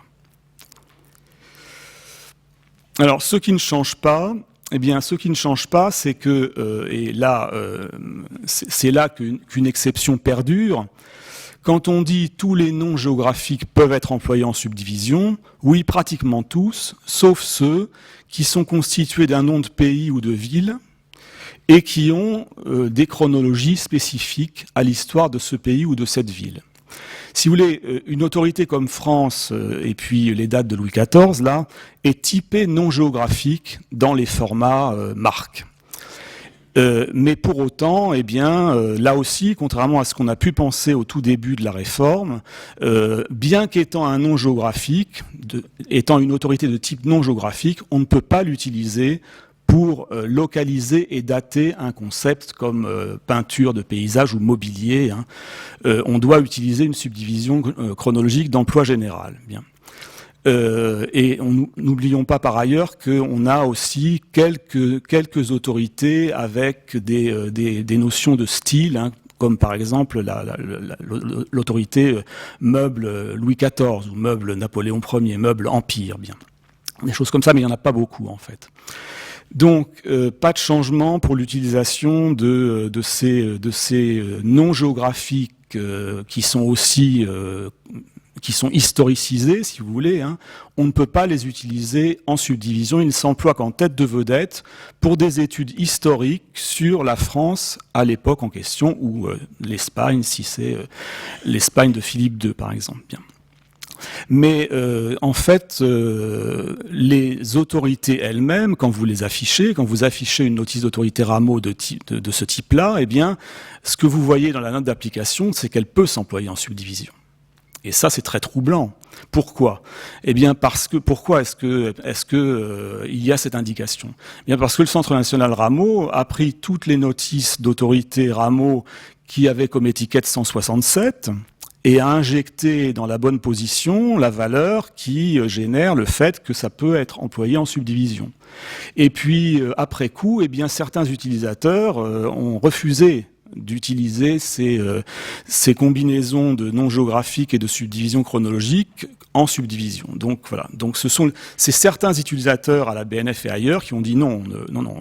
Alors, ce qui ne change pas, c'est que, et là, c'est là qu'une exception perdure. Quand on dit tous les noms géographiques peuvent être employés en subdivision, oui, pratiquement tous, sauf ceux qui sont constitués d'un nom de pays ou de ville et qui ont des chronologies spécifiques à l'histoire de ce pays ou de cette ville. Si vous voulez, une autorité comme France, et puis les dates de Louis XIV, là, est typée non géographique dans les formats marques. Mais pour autant, eh bien, là aussi, contrairement à ce qu'on a pu penser au tout début de la réforme, bien qu'étant un nom géographique, étant une autorité de type non géographique, on ne peut pas l'utiliser pour localiser et dater un concept comme peinture de paysage ou mobilier. Hein. On doit utiliser une subdivision chronologique d'emploi général. Bien. Et n'oublions pas par ailleurs qu'on a aussi quelques autorités avec des notions de style, hein, comme par exemple l'autorité meuble Louis XIV ou meuble Napoléon Ier, meuble Empire, bien. Des choses comme ça, mais il n'y en a pas beaucoup en fait. Donc, pas de changement pour l'utilisation de ces noms géographiques qui sont aussi qui sont historicisés, si vous voulez, hein. On ne peut pas les utiliser en subdivision. Ils ne s'emploient qu'en tête de vedette pour des études historiques sur la France à l'époque en question, ou l'Espagne, si c'est l'Espagne de Philippe II, par exemple. Bien. Mais en fait, les autorités elles-mêmes, quand vous affichez une notice d'autorité Rameau de ce type-là, eh bien, ce que vous voyez dans la note d'application, c'est qu'elle peut s'employer en subdivision. Et ça, c'est très troublant. Pourquoi ? Eh bien, pourquoi est-ce que il y a cette indication ? Eh bien, parce que le Centre national Rameau a pris toutes les notices d'autorité Rameau qui avaient comme étiquette 167 et a injecté dans la bonne position la valeur qui génère le fait que ça peut être employé en subdivision. Et puis, après coup, eh bien, certains utilisateurs ont refusé d'utiliser ces combinaisons de noms géographiques et de subdivision chronologique en subdivision. Donc voilà. Donc c'est certains utilisateurs à la BNF et ailleurs qui ont dit non,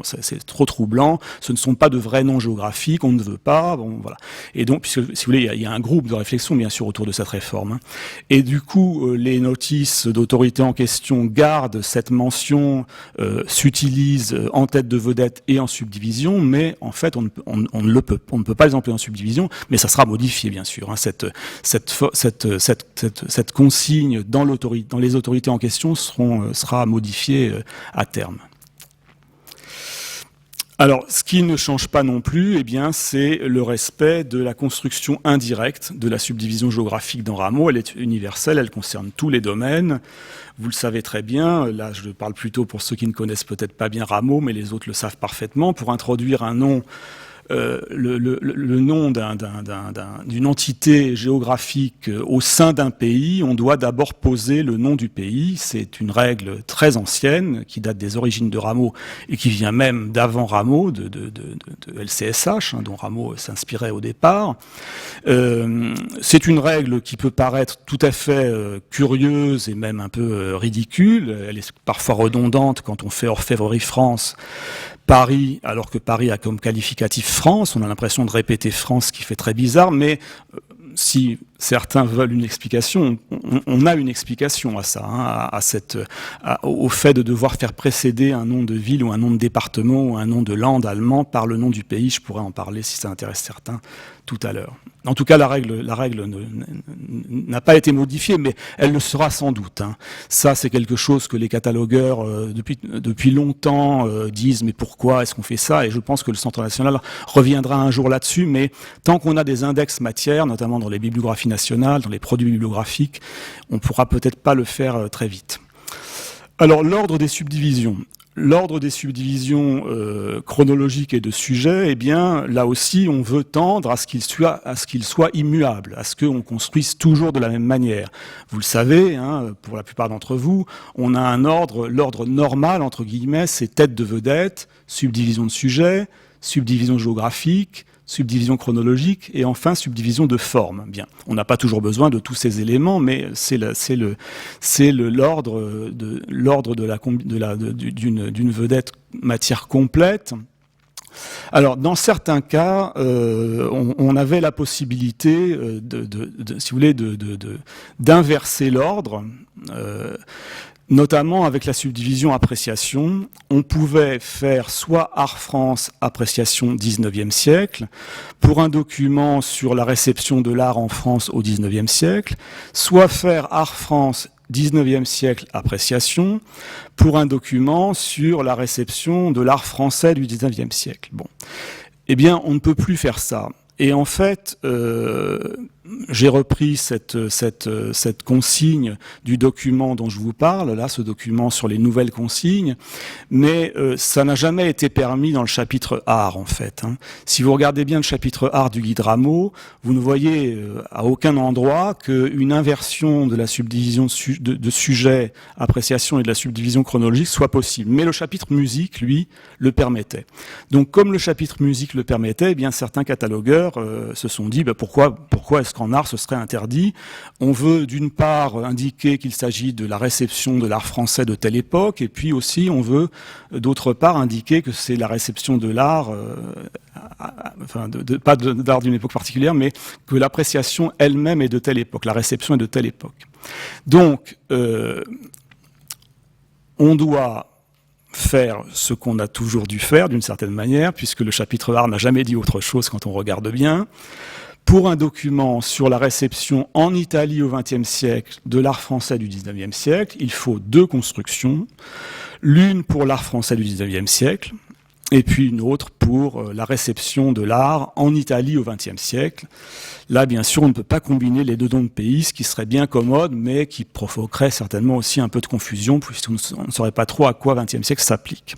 c'est trop troublant. Ce ne sont pas de vrais noms géographiques, on ne veut pas. Bon voilà. Et donc, puisque si vous voulez, il y a un groupe de réflexion bien sûr autour de cette réforme. Hein. Et du coup, les notices d'autorité en question gardent cette mention, s'utilisent en tête de vedette et en subdivision, mais en fait, on ne peut pas les employer en subdivision, mais ça sera modifié bien sûr. Hein. Cette consigne dans les autorités en question sera modifiée à terme. Alors, ce qui ne change pas non plus, eh bien, c'est le respect de la construction indirecte de la subdivision géographique dans Rameau. Elle est universelle, elle concerne tous les domaines. Vous le savez très bien, là je parle plutôt pour ceux qui ne connaissent peut-être pas bien Rameau, mais les autres le savent parfaitement. Pour introduire un nom, le nom d'une entité géographique au sein d'un pays, on doit d'abord poser le nom du pays. C'est une règle très ancienne qui date des origines de Rameau et qui vient même d'avant Rameau, de LCSH, hein, dont Rameau s'inspirait au départ. C'est une règle qui peut paraître tout à fait curieuse et même un peu ridicule. Elle est parfois redondante quand on fait orfèvrerie France. Paris, alors que Paris a comme qualificatif France, on a l'impression de répéter France, ce qui fait très bizarre, mais si certains veulent une explication, on a une explication à ça, hein, au fait de devoir faire précéder un nom de ville ou un nom de département ou un nom de land allemand par le nom du pays. Je pourrais en parler si ça intéresse certains tout à l'heure. En tout cas, la règle n'a pas été modifiée, mais elle le sera sans doute. Hein. Ça, c'est quelque chose que les catalogueurs, depuis longtemps, disent, mais pourquoi est-ce qu'on fait ça ? Et je pense que le Centre national reviendra un jour là-dessus, mais tant qu'on a des index matières, notamment dans les bibliographies nationales, dans les produits bibliographiques, on ne pourra peut-être pas le faire très vite. Alors, l'ordre des subdivisions. L'ordre des subdivisions chronologiques et de sujets, eh bien, là aussi, on veut tendre à ce qu'il soit immuable, à ce qu'on construise toujours de la même manière. Vous le savez, hein, pour la plupart d'entre vous, on a un ordre, l'ordre normal, entre guillemets, c'est tête de vedette, subdivision de sujet, subdivision géographique, subdivision chronologique et enfin subdivision de forme. Bien, on n'a pas toujours besoin de tous ces éléments, mais c'est l'ordre d'une vedette matière complète. Alors, dans certains cas, on avait la possibilité, si vous voulez, d'inverser l'ordre. Notamment avec la subdivision appréciation, on pouvait faire soit Art France appréciation 19e siècle, pour un document sur la réception de l'art en France au 19e siècle, soit faire Art France 19e siècle appréciation, pour un document sur la réception de l'art français du 19e siècle. Bon. Eh bien, on ne peut plus faire ça. Et en fait, j'ai repris cette consigne du document dont je vous parle, là, ce document sur les nouvelles consignes, mais ça n'a jamais été permis dans le chapitre art, en fait. Hein. Si vous regardez bien le chapitre art du guide Rameau, vous ne voyez à aucun endroit qu'une inversion de la subdivision de sujet, appréciation et de la subdivision chronologique soit possible. Mais le chapitre musique, lui, le permettait. Donc, comme le chapitre musique le permettait, eh bien, certains catalogueurs se sont dit pourquoi est-ce qu'en art ce serait interdit? On veut d'une part indiquer qu'il s'agit de la réception de l'art français de telle époque, et puis aussi on veut d'autre part indiquer que c'est la réception de l'art, pas de l'art d'une époque particulière, mais que l'appréciation elle-même est de telle époque, la réception est de telle époque. Donc on doit faire ce qu'on a toujours dû faire d'une certaine manière, puisque le chapitre art n'a jamais dit autre chose quand on regarde bien. Pour un document sur la réception en Italie au XXe siècle de l'art français du XIXe siècle, il faut deux constructions, l'une pour l'art français du XIXe siècle, et puis une autre pour la réception de l'art en Italie au XXe siècle. Là, bien sûr, on ne peut pas combiner les deux noms de pays, ce qui serait bien commode, mais qui provoquerait certainement aussi un peu de confusion, puisqu'on ne saurait pas trop à quoi XXe siècle s'applique.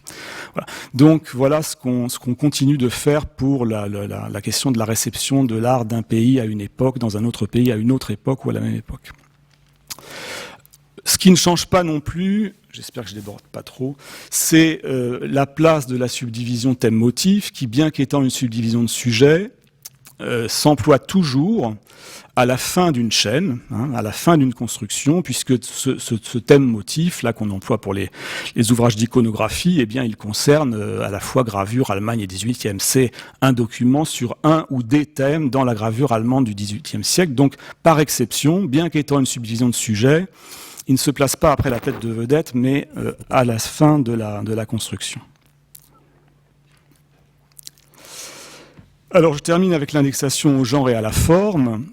Voilà. Donc, voilà ce qu'on continue de faire pour la question de la réception de l'art d'un pays à une époque, dans un autre pays à une autre époque ou à la même époque. Ce qui ne change pas non plus, j'espère que je ne déborde pas trop, c'est la place de la subdivision thème-motif, qui, bien qu'étant une subdivision de sujet, s'emploie toujours à la fin d'une chaîne, à la fin d'une construction, puisque ce thème-motif, là qu'on emploie pour les ouvrages d'iconographie, eh bien, il concerne à la fois gravure, Allemagne et 18e. C'est un document sur un ou des thèmes dans la gravure allemande du 18e siècle. Donc, par exception, bien qu'étant une subdivision de sujet, il ne se place pas après la tête de vedette, mais à la fin de la construction. Alors, je termine avec l'indexation au genre et à la forme.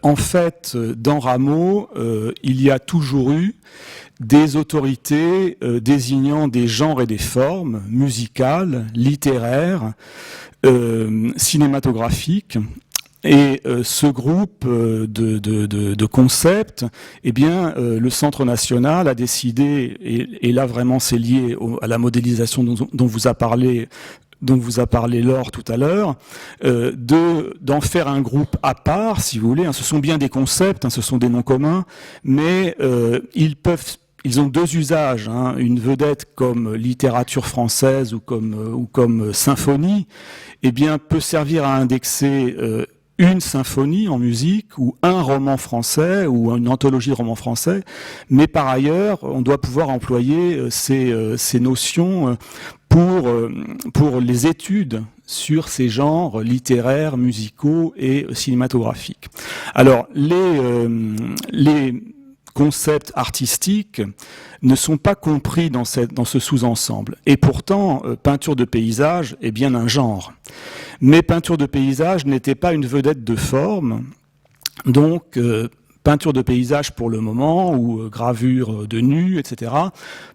En fait, dans Rameau, il y a toujours eu des autorités désignant des genres et des formes musicales, littéraires, cinématographiques. Et ce groupe de concepts, eh bien, le Centre national a décidé, et là vraiment c'est lié à la modélisation dont vous a parlé Laure tout à l'heure, d'en faire un groupe à part, si vous voulez. Ce sont bien des concepts, ce sont des noms communs, mais ils ont deux usages. Une vedette comme littérature française ou comme symphonie, eh bien, peut servir à indexer une symphonie en musique ou un roman français ou une anthologie de romans français, mais par ailleurs, on doit pouvoir employer ces notions pour les études sur ces genres littéraires, musicaux et cinématographiques. Alors, les concepts artistiques ne sont pas compris dans ce sous-ensemble. Et pourtant, peinture de paysage est bien un genre. Mais peinture de paysage n'était pas une vedette de forme. Donc, peinture de paysage pour le moment, ou gravure de nu, etc.,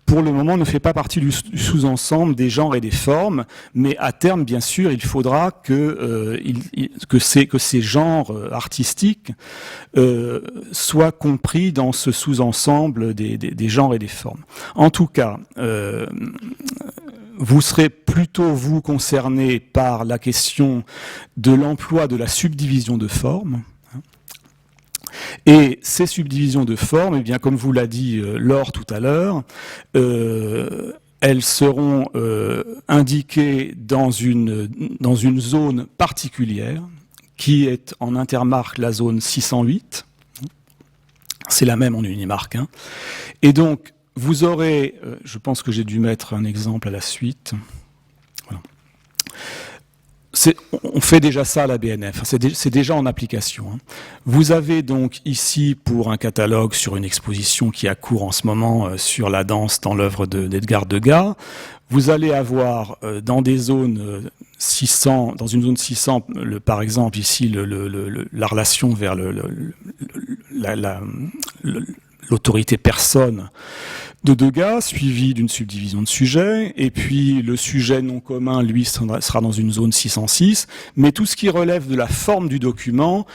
pour le moment ne fait pas partie du sous-ensemble des genres et des formes, mais à terme, bien sûr, il faudra que ces genres artistiques soient compris dans ce sous-ensemble des genres et des formes. En tout cas, vous serez plutôt, vous, concerné par la question de l'emploi de la subdivision de forme. Et ces subdivisions de forme, eh bien, comme vous l'a dit Laure tout à l'heure, elles seront indiquées dans une zone particulière, qui est en intermarque la zone 608. C'est la même en Unimark. Hein. Et donc, vous aurez, je pense que j'ai dû mettre un exemple à la suite. Voilà. On fait déjà ça à la BNF, c'est déjà en application. Hein. Vous avez donc ici, pour un catalogue sur une exposition qui a cours en ce moment sur la danse dans l'œuvre d'Edgar Degas, vous allez avoir dans des zones 600, dans une zone 600, par exemple ici la relation vers l'autorité personne de Degas, suivi d'une subdivision de sujets, et puis le sujet non commun, lui, sera dans une zone 606, mais tout ce qui relève de la forme du document,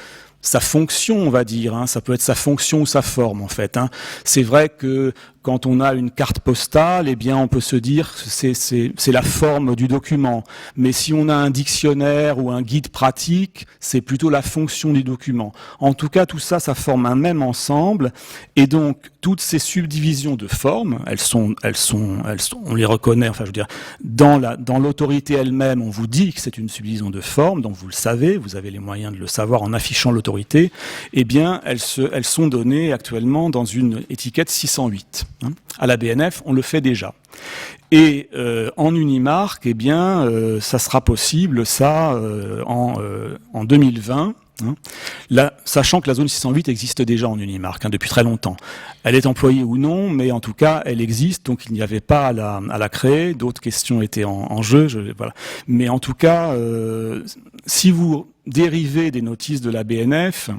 sa fonction, on va dire, hein, ça peut être sa fonction ou sa forme, en fait. Hein. C'est vrai que quand on a une carte postale, eh bien, on peut se dire que c'est la forme du document. Mais si on a un dictionnaire ou un guide pratique, c'est plutôt la fonction du document. En tout cas, tout ça, ça forme un même ensemble. Et donc, toutes ces subdivisions de formes, on les reconnaît, enfin, je veux dire, dans l'autorité elle-même, on vous dit que c'est une subdivision de forme, donc vous le savez, vous avez les moyens de le savoir en affichant l'autorité. Eh bien, elles sont données actuellement dans une étiquette 608. À la BNF, on le fait déjà. Et en Unimark, eh bien, ça sera possible, ça, en 2020. Hein. Là, sachant que la zone 608 existe déjà en Unimark depuis très longtemps. Elle est employée ou non, mais en tout cas, elle existe, donc il n'y avait pas à la créer. D'autres questions étaient en jeu. Voilà. Mais en tout cas, si vous dérivez des notices de la BNF,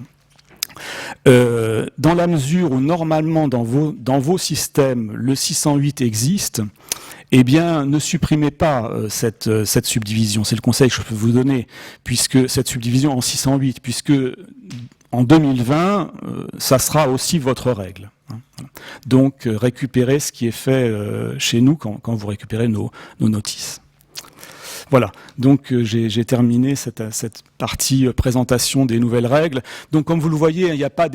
dans la mesure où normalement dans vos systèmes le 608 existe, eh bien ne supprimez pas cette subdivision. C'est le conseil que je peux vous donner, puisque cette subdivision en 608, puisque en 2020, ça sera aussi votre règle. Donc récupérez ce qui est fait chez nous quand vous récupérez nos notices. Voilà, donc j'ai terminé cette partie présentation des nouvelles règles. Donc comme vous le voyez, il n'y a pas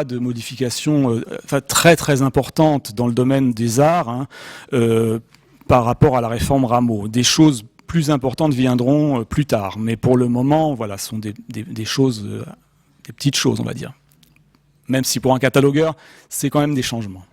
de modification très très importante dans le domaine des arts hein, par rapport à la réforme Rameau. Des choses plus importantes viendront plus tard, mais pour le moment, voilà, ce sont des choses, des petites choses, on va dire. Même si pour un catalogueur, c'est quand même des changements.